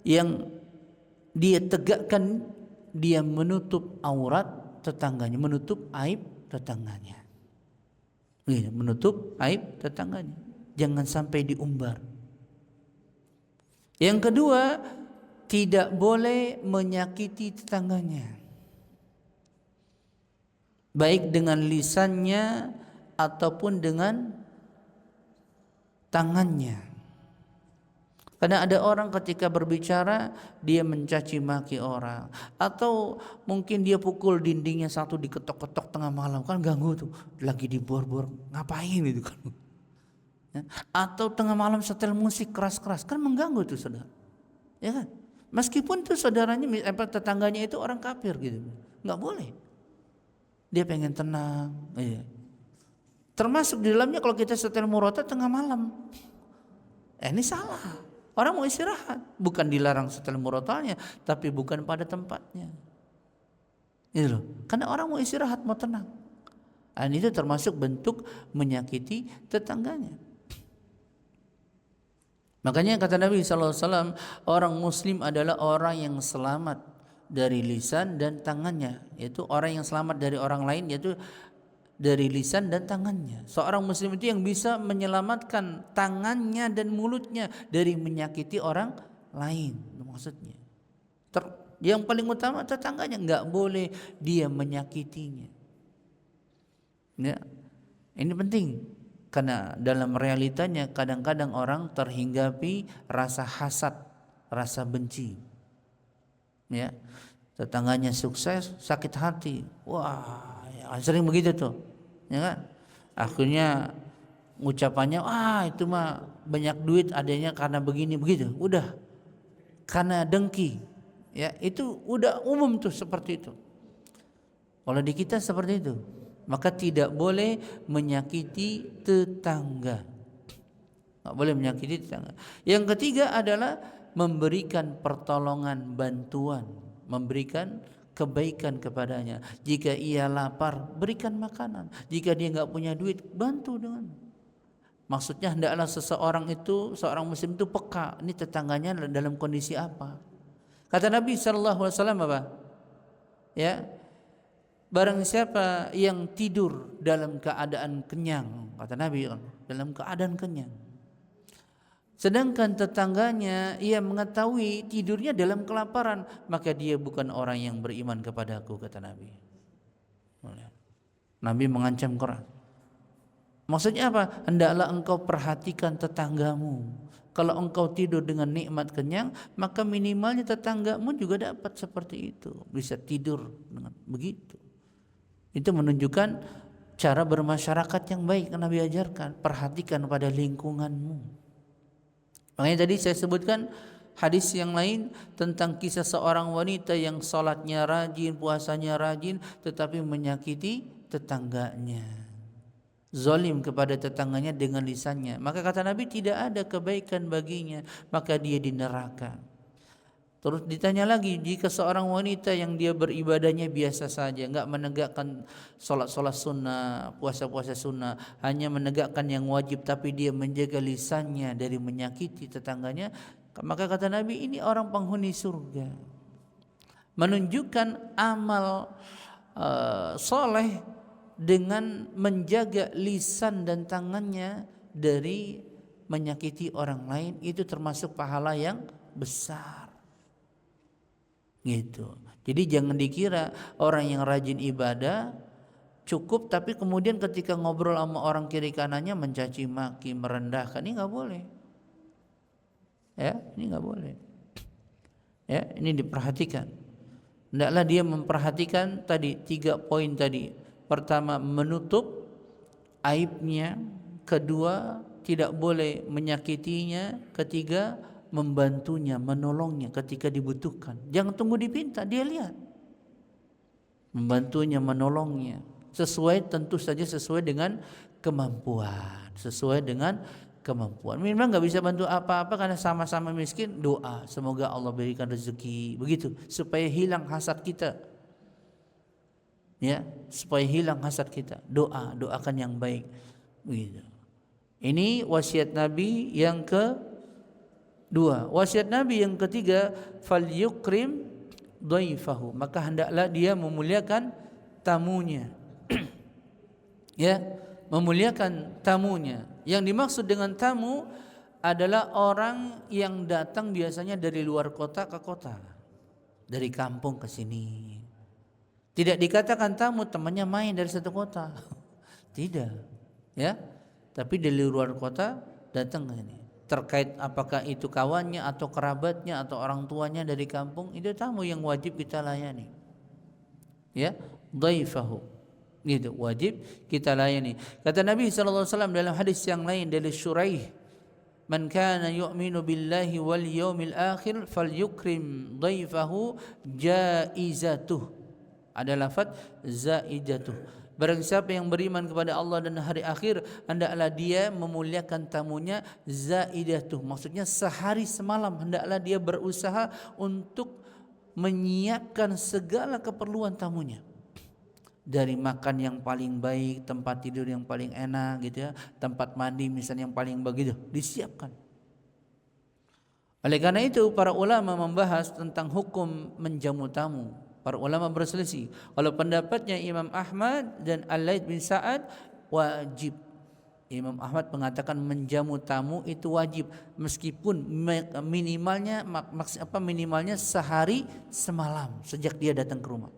yang dia tegakkan, dia menutup aurat tetangganya, menutup aib tetangganya. Menutup aib tetangganya, jangan sampai diumbar. Yang kedua, tidak boleh menyakiti tetangganya, baik dengan lisannya ataupun dengan tangannya. Karena ada orang ketika berbicara dia mencaci maki orang, atau mungkin dia pukul dindingnya satu, diketok-ketok tengah malam, kan ganggu tuh, lagi dibor-bor, ngapain itu kan. Ya. Atau tengah malam setel musik keras-keras, kan mengganggu tuh saudara. Ya kan? Meskipun itu saudaranya, tetangganya itu orang kafir gitu, nggak boleh. Dia pengen tenang, iya. Termasuk di dalamnya kalau kita setel murotal tengah malam, ini salah. Orang mau istirahat, bukan dilarang setel murotalnya, tapi bukan pada tempatnya. Gitu loh. Karena orang mau istirahat, mau tenang. Dan itu termasuk bentuk menyakiti tetangganya. Makanya kata Nabi SAW, orang Muslim adalah orang yang selamat dari lisan dan tangannya. Yaitu orang yang selamat dari orang lain, yaitu dari lisan dan tangannya. Seorang Muslim itu yang bisa menyelamatkan tangannya dan mulutnya dari menyakiti orang lain. Itu maksudnya. Yang paling utama tetangganya, nggak boleh dia menyakitinya. Ya, ini penting. Karena dalam realitanya kadang-kadang orang terhinggapi rasa hasad, rasa benci. Ya, tetangganya sukses, sakit hati. Wah, ya, sering begitu tuh. Ya kan? Akhirnya ucapannya, itu mah banyak duit adanya karena begini begitu. Udah. Karena dengki. Ya, itu udah umum tuh seperti itu. Kalau di kita seperti itu, maka tidak boleh menyakiti tetangga. Tidak boleh menyakiti tetangga. Yang ketiga adalah memberikan pertolongan, bantuan, memberikan kebaikan kepadanya. Jika ia lapar, berikan makanan. Jika dia nggak punya duit, bantu dengan. Maksudnya hendaklah seorang Muslim itu peka. Ini tetangganya dalam kondisi apa? Kata Nabi SAW apa? Ya. Barang siapa yang tidur dalam keadaan kenyang, kata Nabi, dalam keadaan kenyang, sedangkan tetangganya ia mengetahui tidurnya dalam kelaparan, maka dia bukan orang yang beriman kepadaku, kata Nabi. Nabi mengancam keras. Maksudnya apa? Hendaklah engkau perhatikan tetanggamu. Kalau engkau tidur dengan nikmat kenyang, maka minimalnya tetanggamu juga dapat seperti itu, bisa tidur dengan begitu. Itu menunjukkan cara bermasyarakat yang baik yang Nabi ajarkan. Perhatikan pada lingkunganmu. Makanya tadi saya sebutkan hadis yang lain tentang kisah seorang wanita yang salatnya rajin, puasanya rajin, tetapi menyakiti tetangganya, zalim kepada tetangganya dengan lisannya. Maka kata Nabi, tidak ada kebaikan baginya, maka dia di neraka. Terus ditanya lagi, jika seorang wanita yang dia beribadahnya biasa saja, enggak menegakkan solat-solat sunnah, puasa-puasa sunnah, hanya menegakkan yang wajib, tapi dia menjaga lisannya dari menyakiti tetangganya, maka kata Nabi, ini orang penghuni surga. Menunjukkan amal soleh dengan menjaga lisan dan tangannya dari menyakiti orang lain, itu termasuk pahala yang besar. Gitu. Jadi jangan dikira orang yang rajin ibadah cukup, tapi kemudian ketika ngobrol sama orang kiri kanannya mencaci maki, merendahkan. Ini nggak boleh. Ya, ini nggak boleh. Ya, ini diperhatikan. Hendaklah dia memperhatikan tadi 3 poin tadi. Pertama, menutup aibnya. Kedua, tidak boleh menyakitinya. Ketiga, membantunya, menolongnya ketika dibutuhkan. Jangan tunggu dipinta, dia lihat. Membantunya, menolongnya. Tentu saja sesuai dengan kemampuan. Sesuai dengan kemampuan. Memang nggak bisa bantu apa-apa karena sama-sama miskin, doa. Semoga Allah berikan rezeki. Begitu. Supaya hilang hasad kita. Ya, supaya hilang hasad kita. Doakan yang baik. Begitu. Ini wasiat Nabi yang kedua. Wasiat Nabi yang ketiga, falyukrim dhaifahu, maka hendaklah dia memuliakan tamunya. Ya, memuliakan tamunya. Yang dimaksud dengan tamu adalah orang yang datang biasanya dari luar kota ke kota, dari kampung ke sini. Tidak dikatakan tamu temannya main dari satu kota. Tidak, ya. Tapi dari luar kota datang ke sini. Terkait apakah itu kawannya atau kerabatnya atau orang tuanya dari kampung, itu tamu yang wajib kita layani. Ya, dhaifahu. Gitu, wajib kita layani. Kata Nabi sallallahu alaihi wasallam dalam hadis yang lain dari Syuraih, "Man kana yu'minu billahi wal yawmil akhir falyukrim dhaifahu jaizatuh." Ada lafaz zaidatuh. Barang siapa yang beriman kepada Allah dan hari akhir, hendaklah dia memuliakan tamunya zaidatuh. Maksudnya sehari semalam hendaklah dia berusaha untuk menyiapkan segala keperluan tamunya. Dari makan yang paling baik, tempat tidur yang paling enak gitu ya, tempat mandi misalnya yang paling begitu, disiapkan. Oleh karena itu para ulama membahas tentang hukum menjamu tamu. Para ulama berselisih. Kalau pendapatnya Imam Ahmad dan Al-Laits bin Sa'ad wajib. Imam Ahmad mengatakan menjamu tamu itu wajib meskipun minimalnya sehari semalam sejak dia datang ke rumah.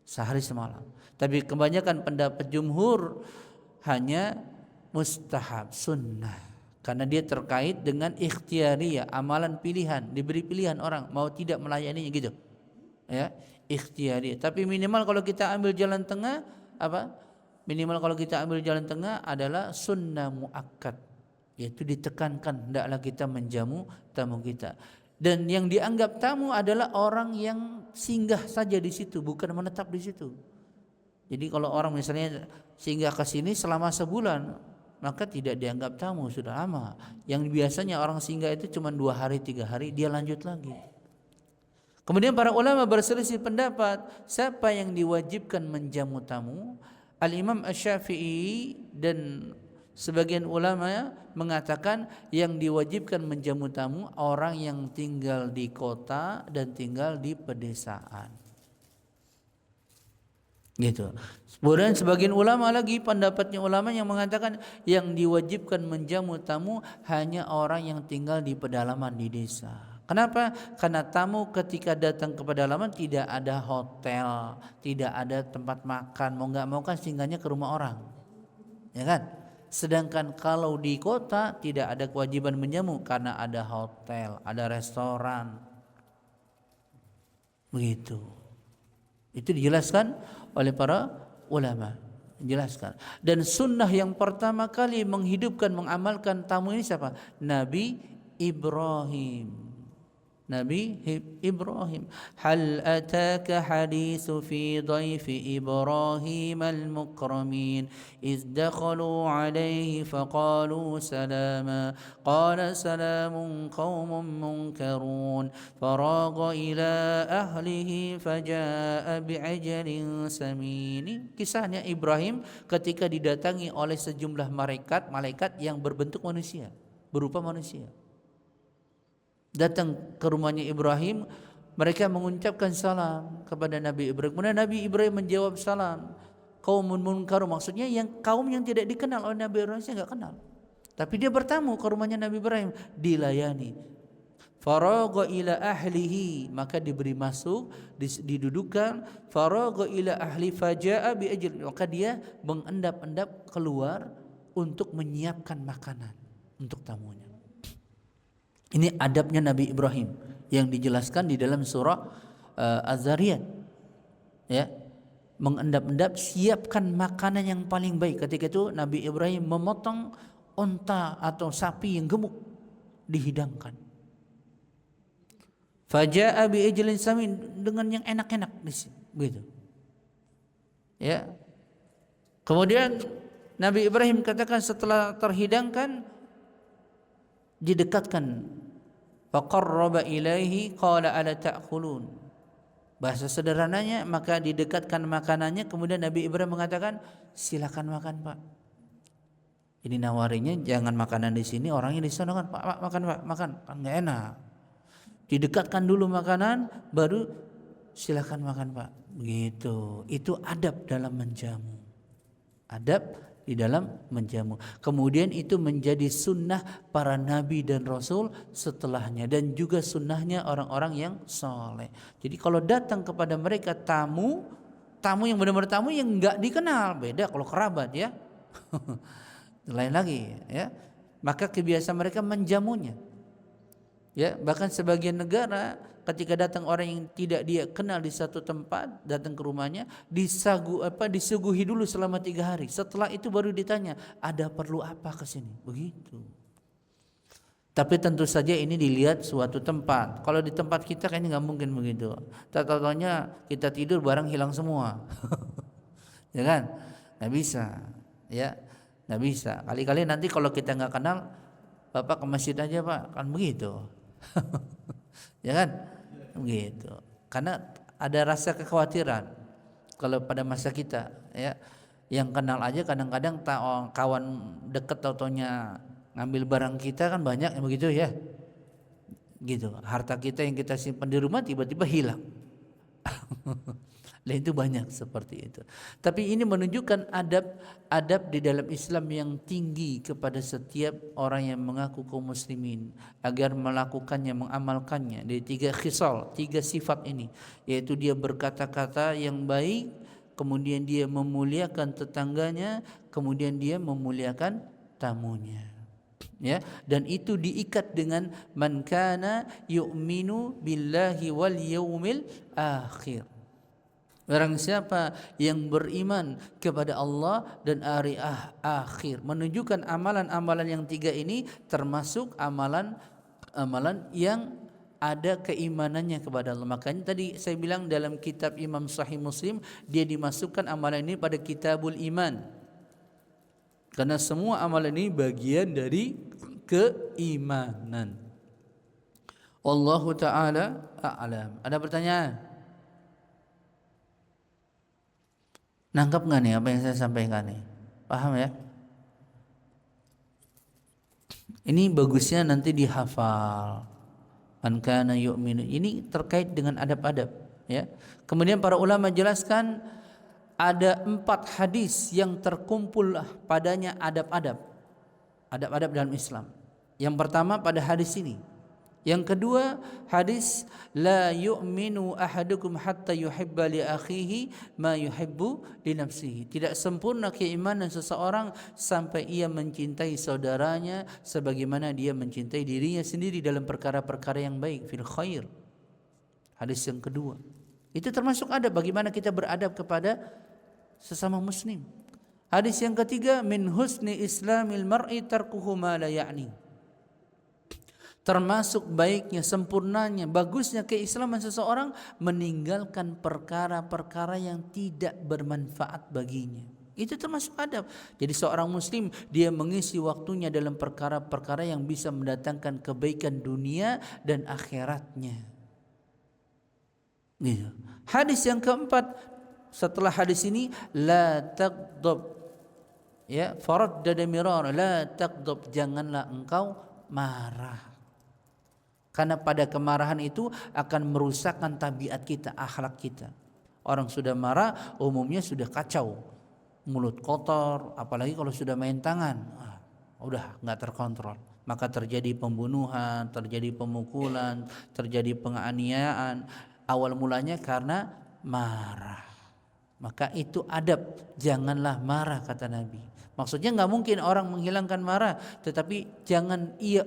Sehari semalam. Tapi kebanyakan pendapat jumhur hanya mustahab, sunnah. Karena dia terkait dengan ikhtiyariyah, amalan pilihan, diberi pilihan orang mau tidak melayaninya gitu. Ya, ikhtiyariyah. Tapi minimal kalau kita ambil jalan tengah Minimal kalau kita ambil jalan tengah adalah sunnah muakkad, yaitu ditekankan hendaklah kita menjamu tamu kita. Dan yang dianggap tamu adalah orang yang singgah saja di situ, bukan menetap di situ. Jadi kalau orang misalnya singgah ke sini selama sebulan, maka tidak dianggap tamu, sudah lama. Yang biasanya orang singgah itu cuma 2 hari 3 hari, dia lanjut lagi. Kemudian para ulama berselisih pendapat siapa yang diwajibkan menjamu tamu. Al-Imam Asy-Syafi'i dan sebagian ulama mengatakan yang diwajibkan menjamu tamu orang yang tinggal di kota dan tinggal di pedesaan. Gitu. Kemudian sebagian ulama lagi, pendapatnya ulama yang mengatakan yang diwajibkan menjamu tamu hanya orang yang tinggal di pedalaman di desa. Kenapa? Karena tamu ketika datang ke pedalaman tidak ada hotel, tidak ada tempat makan, mau nggak mau kan singgahnya ke rumah orang, ya kan? Sedangkan kalau di kota tidak ada kewajiban menjamu karena ada hotel, ada restoran, begitu. Itu dijelaskan oleh para ulama, jelaskan. Dan sunnah yang pertama kali menghidupkan, mengamalkan tamu ini siapa? Nabi Ibrahim. Nabi Ibrahim. Hal ataka hadithu fi dhaifi Ibrahim al-mukramin iz dakhalu alayhi faqalu salama qala salamun qaumun munkarun faragha ila ahlihi faja'a bi'ajalin samin. Kisahnya Ibrahim ketika didatangi oleh sejumlah malaikat yang berbentuk manusia, berupa manusia. Datang ke rumahnya Ibrahim, mereka mengucapkan salam kepada Nabi Ibrahim. Kemudian Nabi Ibrahim menjawab salam. Qaumun munkarun, maksudnya yang kaum yang tidak dikenal oleh Nabi Ibrahim, saya enggak kenal. Tapi dia bertamu ke rumahnya Nabi Ibrahim, dilayani. Faragha ila ahlihi, maka diberi masuk, didudukan. Faragha ila ahli faja'a bi ajl, maka dia mengendap-endap keluar untuk menyiapkan makanan untuk tamunya. Ini adabnya Nabi Ibrahim yang dijelaskan di dalam surah Az-Zariyat. Ya, mengendap-endap, siapkan makanan yang paling baik. Ketika itu Nabi Ibrahim memotong unta atau sapi yang gemuk, dihidangkan. Faja'a bi ijlin samin, dengan yang enak-enak begitu. Ya. Kemudian Nabi Ibrahim katakan setelah terhidangkan didekatkan, faqarraba ilaihi qala ala ta'kulun. Bahasa sederhananya, maka didekatkan makanannya, kemudian Nabi Ibrahim mengatakan, silakan makan Pak. Ini nawarinya jangan makanan di sini, orangnya di sana kan, Pak makan Pak, makan, kan nggak enak. Didekatkan dulu makanan, baru silakan makan Pak. Begitu. Itu adab dalam menjamu. Adab di dalam menjamu. Kemudian itu menjadi sunnah para nabi dan rasul setelahnya, dan juga sunnahnya orang-orang yang soleh. Jadi kalau datang kepada mereka tamu yang benar-benar tamu yang nggak dikenal, beda kalau kerabat ya. Lain lagi ya. Maka kebiasaan mereka menjamunya. Ya, bahkan sebagian negara ketika datang orang yang tidak dia kenal di satu tempat, datang ke rumahnya, disuguhi dulu selama 3 hari. Setelah itu baru ditanya, ada perlu apa ke sini? Begitu. Tapi tentu saja ini dilihat suatu tempat. Kalau di tempat kita kayaknya nggak mungkin begitu. Tatonya kita tidur barang hilang semua. Ya kan? Nggak bisa. Ya, nggak bisa. Kali-kali nanti kalau kita nggak kenal, Bapak ke masjid aja Pak, kan begitu. Ya kan? Begitu. Karena ada rasa kekhawatiran kalau pada masa kita ya, yang kenal aja kadang-kadang kawan dekat taunya ngambil barang kita kan banyak yang begitu ya. Gitu. Harta kita yang kita simpan di rumah tiba-tiba hilang. Dan itu banyak seperti itu. Tapi ini menunjukkan adab di dalam Islam yang tinggi kepada setiap orang yang mengaku kaum muslimin, agar melakukannya, mengamalkannya dari 3 khisal, 3 sifat ini, yaitu dia berkata-kata yang baik, kemudian dia memuliakan tetangganya, kemudian dia memuliakan tamunya. Ya, dan itu diikat dengan man kana yu'minu billahi wal yaumil akhir. Barang siapa yang beriman kepada Allah dan hari akhir, menunjukkan amalan-amalan yang 3 ini termasuk amalan yang ada keimanannya kepada Allah. Makanya tadi saya bilang dalam kitab Imam Sahih Muslim, dia dimasukkan amalan ini pada kitabul iman. Karena semua amalan ini bagian dari keimanan. Wallahu ta'ala a'lam. Ada pertanyaan? Nangkap nggak nih apa yang saya sampaikan nih? Paham ya? Ini bagusnya nanti dihafal. Man kana yu'minu. Ini terkait dengan adab-adab ya. Kemudian para ulama jelaskan ada 4 hadis yang terkumpul padanya adab-adab dalam Islam. Yang pertama pada hadis ini. Yang kedua hadis la yu'minu ahadukum hatta yuhibba li akhihi ma yuhibbu li nafsihi. Tidak sempurna keimanan seseorang sampai ia mencintai saudaranya sebagaimana dia mencintai dirinya sendiri dalam perkara-perkara yang baik, fil khair. Hadis yang kedua. Itu termasuk adab bagaimana kita beradab kepada sesama muslim. Hadis yang ketiga, min husni islamil mar'i tarkuhu ma la ya'ni. Termasuk baiknya, sempurnanya, bagusnya keislaman seseorang meninggalkan perkara-perkara yang tidak bermanfaat baginya. Itu termasuk adab. Jadi seorang muslim dia mengisi waktunya dalam perkara-perkara yang bisa mendatangkan kebaikan dunia dan akhiratnya. Gitu. Hadis yang keempat setelah hadis ini, la taghdab. Ya, faraddada mirar, la taghdab, janganlah engkau marah. Karena pada kemarahan itu akan merusakkan tabiat kita, akhlak kita. Orang sudah marah umumnya sudah kacau, mulut kotor, apalagi kalau sudah main tangan, udah nggak terkontrol. Maka terjadi pembunuhan, terjadi pemukulan, terjadi penganiayaan. Awal mulanya karena marah. Maka itu adab, janganlah marah kata Nabi. Maksudnya nggak mungkin orang menghilangkan marah, tetapi jangan ia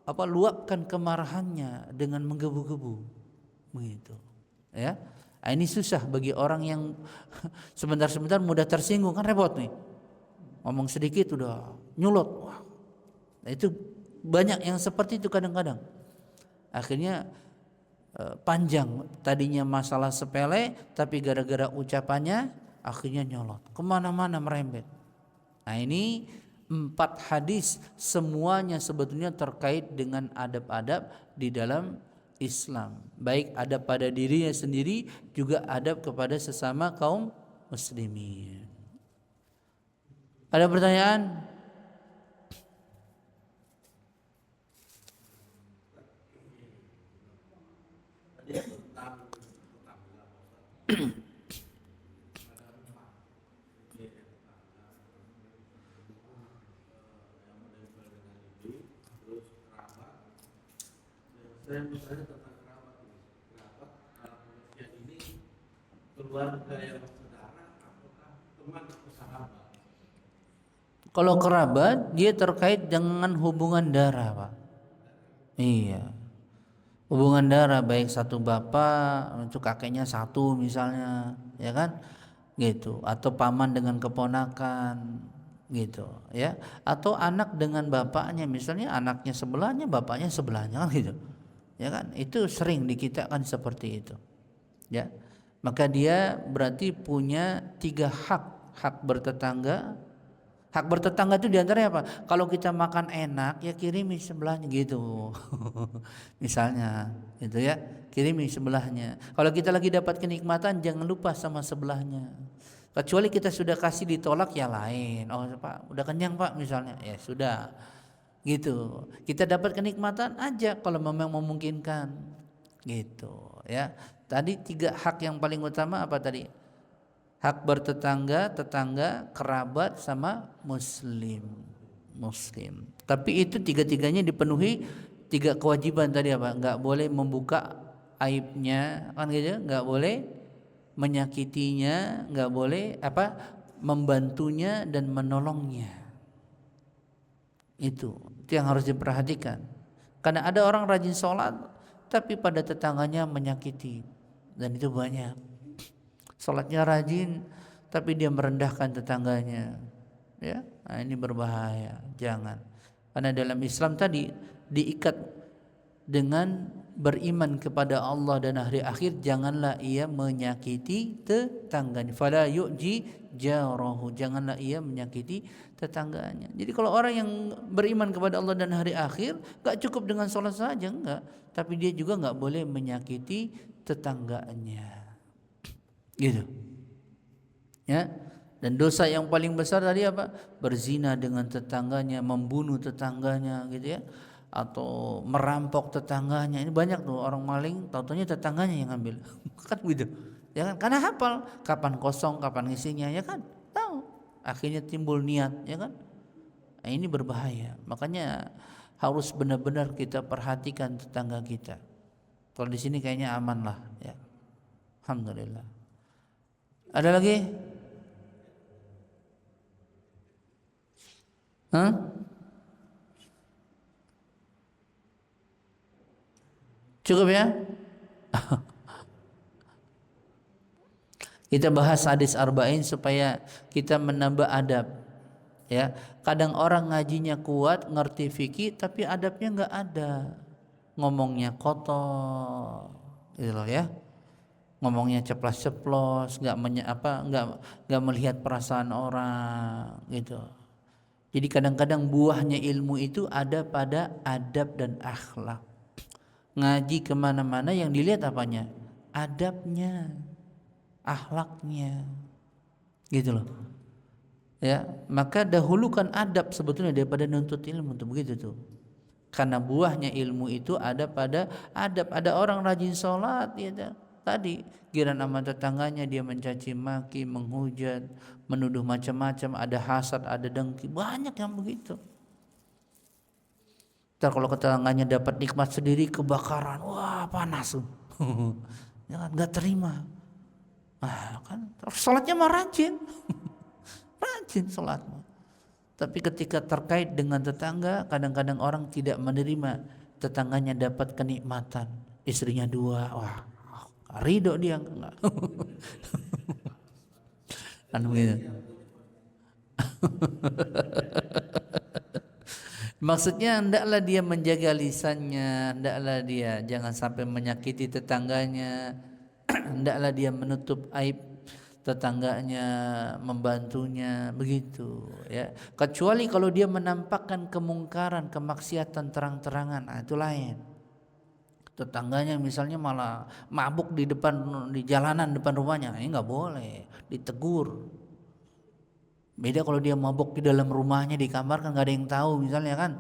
luapkan kemarahannya dengan menggebu-gebu, begitu. Ya, ini susah bagi orang yang sebentar-sebentar mudah tersinggung, kan repot nih. Ngomong sedikit udah nyulot. Wah, itu banyak yang seperti itu kadang-kadang. Akhirnya panjang. Tadinya masalah sepele, tapi gara-gara ucapannya akhirnya nyolot. Kemana-mana merembet. Nah ini 4 hadis semuanya sebetulnya terkait dengan adab-adab di dalam Islam. Baik adab pada dirinya sendiri, juga adab kepada sesama kaum muslimin. Ada pertanyaan? Saya misalnya tentang kerabat dalam pengertian ini keluarga yang saudara ataukah teman atau sahabat? Kalau kerabat dia terkait dengan hubungan darah, Pak. Iya. Hubungan darah baik satu bapak, untuk kakeknya satu misalnya, ya kan? Gitu. Atau paman dengan keponakan, gitu, ya. Atau anak dengan bapaknya, misalnya anaknya sebelahnya, bapaknya sebelahnya kan gitu. Ya kan? Itu sering di kita kan seperti itu. Ya. Maka dia berarti punya 3 hak. Hak bertetangga. Hak bertetangga itu diantaranya apa? Kalau kita makan enak ya kirimi sebelahnya gitu. Misalnya gitu ya, kirimi sebelahnya. Kalau kita lagi dapat kenikmatan jangan lupa sama sebelahnya. Kecuali kita sudah kasih ditolak ya lain. Oh Pak, udah kenyang Pak misalnya. Ya sudah. Gitu. Kita dapat kenikmatan aja kalau memang memungkinkan. Gitu ya. Tadi 3 hak yang paling utama apa tadi? Hak bertetangga, tetangga, kerabat sama muslim. Tapi itu 3-tiganya dipenuhi 3 kewajiban tadi apa? Enggak boleh membuka aibnya, kan gitu? Enggak boleh menyakitinya, enggak boleh membantunya dan menolongnya. Itu yang harus diperhatikan. Karena ada orang rajin sholat tapi pada tetangganya menyakiti, dan itu banyak. Sholatnya rajin tapi dia merendahkan tetangganya, ya. Nah, ini berbahaya, jangan. Karena dalam Islam tadi diikat dengan beriman kepada Allah dan hari akhir, janganlah ia menyakiti tetangganya. Fala yu'ji jarahu, janganlah ia menyakiti tetangganya. Jadi kalau orang yang beriman kepada Allah dan hari akhir, gak cukup dengan sholat saja, enggak, tapi dia juga gak boleh menyakiti tetangganya, gitu ya. Dan dosa yang paling besar tadi apa? Berzina dengan tetangganya, membunuh tetangganya, gitu ya, atau merampok tetangganya. Ini banyak tuh orang maling, tahu-tahunya tetangganya yang ngambil. Kan gitu. Ya kan? Karena hafal kapan kosong, kapan ngisinya, ya kan? Tahu. Akhirnya timbul niat, ya kan? Nah, ini berbahaya. Makanya harus benar-benar kita perhatikan tetangga kita. Kalau di sini kayaknya aman lah, ya. Alhamdulillah. Ada lagi? Hah? Cukup ya? Kita bahas hadis arba'in supaya kita menambah adab. Ya, kadang orang ngajinya kuat, ngerti fikih, tapi adabnya nggak ada. Ngomongnya kotor, gitu loh ya. Ngomongnya ceplas-ceplos, nggak melihat perasaan orang, gitu. Jadi kadang-kadang buahnya ilmu itu ada pada adab dan akhlak. Ngaji kemana-mana yang dilihat apanya? Adabnya, akhlaknya, gitu loh. Ya, maka dahulukan adab sebetulnya daripada nuntut ilmu, tuh begitu tuh. Karena buahnya ilmu itu ada pada adab. Ada orang rajin sholat, ya tadi giran sama tetangganya dia mencaci maki, menghujat, menuduh macam-macam, ada hasad, ada dengki, banyak yang begitu. Ntar kalau tetangganya dapat nikmat sendiri kebakaran, wah panas tuh. Ya kan, nggak terima. Ah kan, sholatnya mah rajin. Rajin sholatnya. Tapi ketika terkait dengan tetangga, kadang-kadang orang tidak menerima tetangganya dapat kenikmatan, istrinya 2, wah ridho dia enggak. Kan begitu. Maksudnya hendaklah dia menjaga lisannya, hendaklah dia jangan sampai menyakiti tetangganya, hendaklah dia menutup aib tetangganya, membantunya, begitu ya. Kecuali kalau dia menampakkan kemungkaran, kemaksiatan terang-terangan, nah itu lain. Tetangganya misalnya malah mabuk di jalanan depan rumahnya, ini nggak boleh, ditegur. Beda kalau dia mabuk di dalam rumahnya di kamar kan nggak ada yang tahu misalnya kan,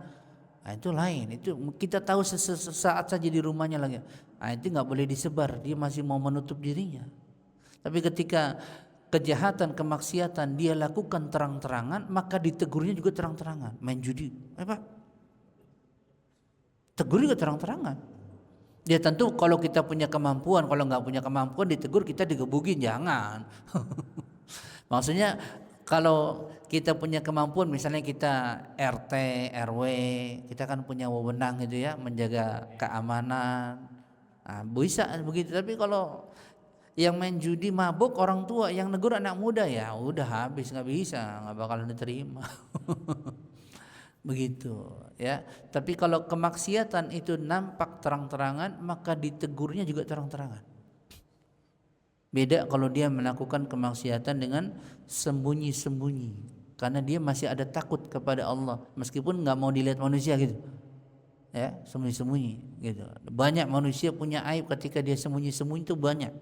nah itu lain. Itu kita tahu sesaat saja di rumahnya lagi, nah itu nggak boleh disebar, dia masih mau menutup dirinya. Tapi ketika kejahatan, kemaksiatan dia lakukan terang-terangan, maka ditegurnya juga terang-terangan. Main judi, apa? Tegur juga terang-terangan. Dia tentu kalau kita punya kemampuan, kalau nggak punya kemampuan ditegur kita digebukin, jangan. Maksudnya kalau kita punya kemampuan, misalnya kita RT, RW, kita kan punya wewenang gitu ya, menjaga keamanan. Nah, bisa begitu. Tapi kalau yang main judi mabuk orang tua, yang negur anak muda, ya udah habis, nggak bisa, nggak bakalan diterima. Begitu ya. Tapi kalau kemaksiatan itu nampak terang-terangan, maka ditegurnya juga terang-terangan. Beda kalau dia melakukan kemaksiatan dengan sembunyi-sembunyi, karena dia masih ada takut kepada Allah, meskipun nggak mau dilihat manusia gitu ya, sembunyi-sembunyi gitu. Banyak manusia punya aib, ketika dia sembunyi-sembunyi itu banyak,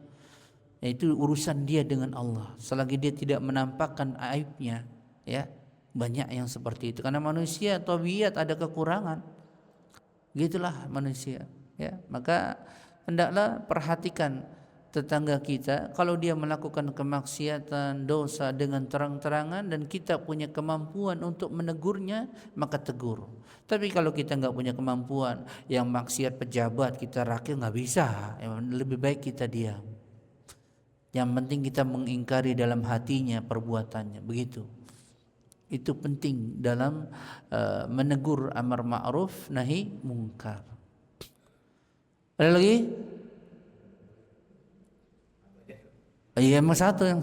yaitu urusan dia dengan Allah. Selagi dia tidak menampakkan aibnya ya, banyak yang seperti itu, karena manusia tabiat ada kekurangan, gitulah manusia ya. Maka hendaklah perhatikan tetangga kita, kalau dia melakukan kemaksiatan, dosa dengan terang-terangan dan kita punya kemampuan untuk menegurnya, maka tegur. Tapi kalau kita nggak punya kemampuan, yang maksiat pejabat kita rakyat nggak bisa, lebih baik kita diam. Yang penting kita mengingkari dalam hatinya perbuatannya, begitu. Itu penting dalam menegur amar ma'ruf nahi mungkar. Ada lagi? Iya, emang satu yang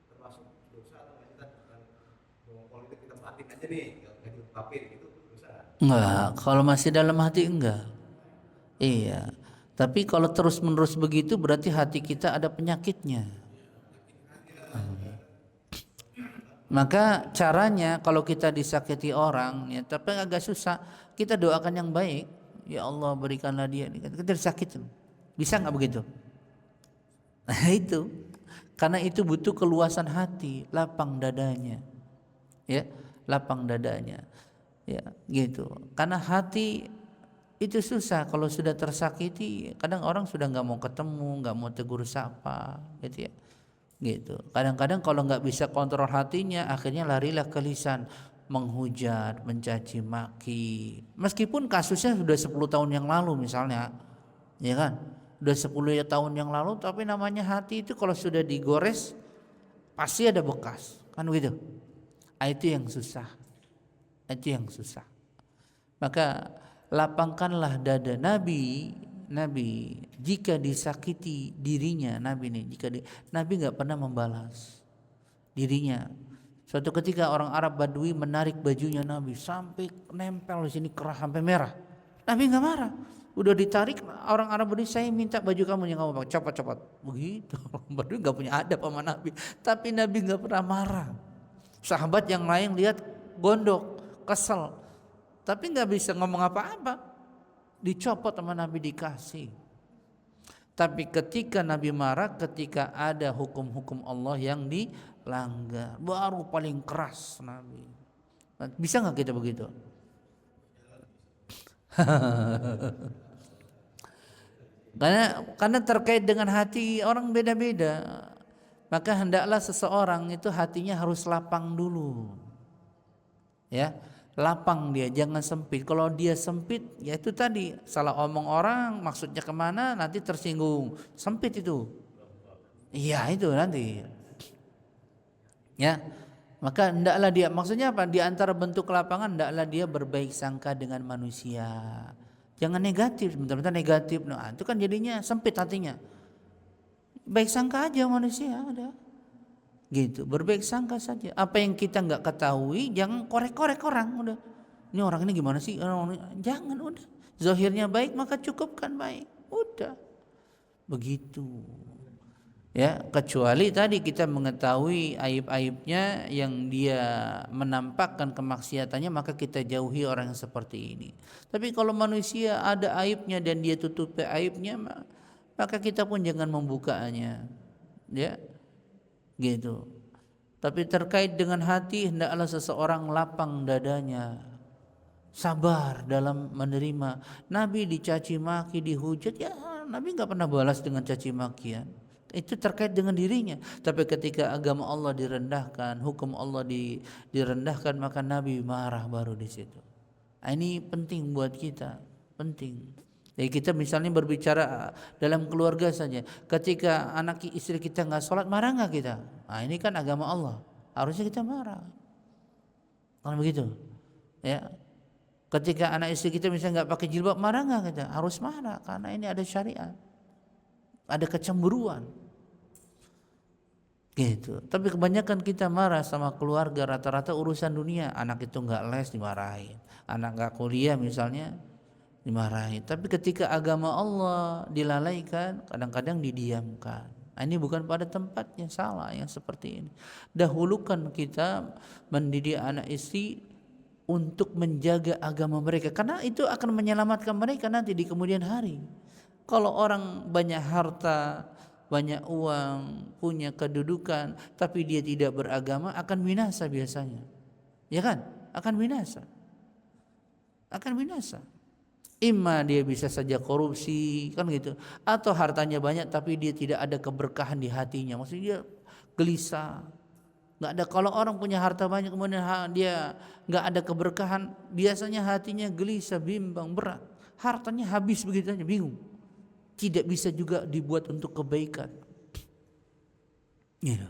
termasuk dosa atau kita bukan politik kita batin aja nih, nggak diungkapin gitu dosa. enggak, kalau masih dalam hati enggak. Iya. Tapi kalau terus-menerus begitu berarti hati kita ada penyakitnya. Maka caranya kalau kita disakiti orang ya, tapi agak susah, kita doakan yang baik. Ya Allah, berikanlah dia. Kita disakitin. Bisa nggak begitu? Nah itu. Karena itu butuh keluasan hati, lapang dadanya. Ya, lapang dadanya. Ya, gitu. Karena hati itu susah kalau sudah tersakiti. Kadang orang sudah nggak mau ketemu, nggak mau tegur sapa, gitu ya. Gitu. Kadang-kadang kalau nggak bisa kontrol hatinya, akhirnya larilah ke lisan, menghujat, mencaci maki. Meskipun kasusnya sudah 10 tahun yang lalu misalnya, ya kan? Sudah 10 tahun yang lalu, tapi namanya hati itu kalau sudah digores pasti ada bekas, kan begitu. Itu yang susah. Itu yang susah. Maka lapangkanlah dada Nabi jika disakiti dirinya, Nabi nggak pernah membalas dirinya. Suatu ketika orang Arab Badui menarik bajunya Nabi sampai nempel di sini kerah sampai merah. Nabi nggak marah. Udah ditarik, orang Arab Badui, saya minta baju kamu yang kamu pakai, copot. Begitu. Orang Badui nggak punya adab sama Nabi. Tapi Nabi nggak pernah marah. Sahabat yang lain lihat gondok, kesel, tapi nggak bisa ngomong apa-apa. Dicopot sama Nabi, dikasih. Tapi ketika Nabi marah, ketika ada hukum-hukum Allah yang dilanggar, baru paling keras Nabi. Bisa nggak kita begitu? Karena terkait dengan hati orang beda-beda. Maka hendaklah seseorang itu hatinya harus lapang dulu. Ya, lapang dia, jangan sempit. Kalau dia sempit, ya itu tadi, salah omong orang, maksudnya kemana, nanti tersinggung, sempit itu. Iya itu nanti. Ya, maka hendaklah dia, maksudnya apa? Di antara bentuk kelapangan, hendaklah dia berbaik sangka dengan manusia. Jangan negatif, bentar-bentar negatif. Nah, itu kan jadinya sempit hatinya. Baik sangka aja manusia, udah. Gitu, berbaik sangka saja. Apa yang kita nggak ketahui, jangan korek-korek orang, udah. Ini orang ini gimana sih? Jangan, udah. Zahirnya baik maka cukupkan baik, udah. Begitu. Ya, kecuali tadi kita mengetahui aib-aibnya yang dia menampakkan kemaksiatannya, maka kita jauhi orang yang seperti ini. Tapi kalau manusia ada aibnya dan dia tutupi aibnya, maka kita pun jangan membukanya. Ya, gitu. Tapi terkait dengan hati, hendaklah seseorang lapang dadanya, sabar dalam menerima. Nabi dicaci maki, dihujat, ya Nabi nggak pernah balas dengan caci makian. Itu terkait dengan dirinya. Tapi ketika agama Allah direndahkan, hukum Allah direndahkan, maka Nabi marah baru di situ. Nah, ini penting buat kita, penting. Jadi kita misalnya berbicara dalam keluarga saja. Ketika anak istri kita nggak sholat, marah nggak kita? Nah, ini kan agama Allah. Harusnya kita marah. Kan begitu? Ya. Ketika anak istri kita misalnya nggak pakai jilbab, marah nggak kita? Harus marah karena ini ada syariat, ada kecemburuan, gitu. Tapi kebanyakan kita marah sama keluarga, rata-rata urusan dunia. Anak itu nggak les dimarahin, anak nggak kuliah misalnya dimarahin. Tapi ketika agama Allah dilalaikan, kadang-kadang didiamkan. Nah, ini bukan pada tempatnya, salah yang seperti ini. Dahulukan kita mendidik anak istri untuk menjaga agama mereka, karena itu akan menyelamatkan mereka nanti di kemudian hari. Kalau orang banyak harta, banyak uang, punya kedudukan, tapi dia tidak beragama, akan binasa biasanya. Ya kan? Akan binasa. Akan binasa. Imma dia bisa saja korupsi, kan gitu. Atau hartanya banyak tapi dia tidak ada keberkahan di hatinya. Maksudnya dia gelisah. Nggak ada. Kalau orang punya harta banyak kemudian dia nggak ada keberkahan, biasanya hatinya gelisah, bimbang, berat. Hartanya habis begitu saja, bingung. Tidak bisa juga dibuat untuk kebaikan. Ya.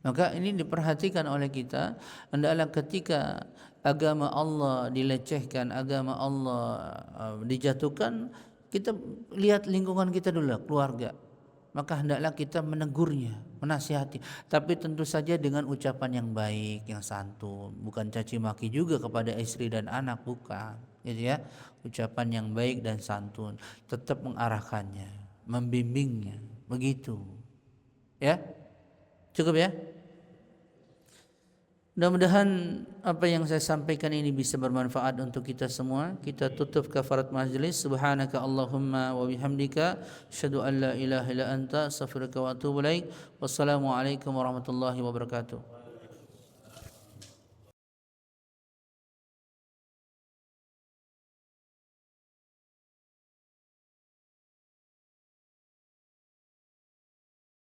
Maka ini diperhatikan oleh kita. Hendaklah ketika agama Allah dilecehkan, agama Allah dijatuhkan, kita lihat lingkungan kita dulu, keluarga. Maka hendaklah kita menegurnya, menasihati. Tapi tentu saja dengan ucapan yang baik, yang santun. Bukan caci maki juga kepada istri dan anak, bukan. Gitu ya. Ucapan yang baik dan santun. Tetap mengarahkannya, membimbingnya. Begitu. Ya. Cukup ya. Mudah-mudahan apa yang saya sampaikan ini bisa bermanfaat untuk kita semua. Kita tutup kafarat majlis. Subhanaka Allahumma wa bihamdika asyhadu an la ilaha illa anta astaghfiruka wa atubu ilaik. Wassalamualaikum warahmatullahi wabarakatuh.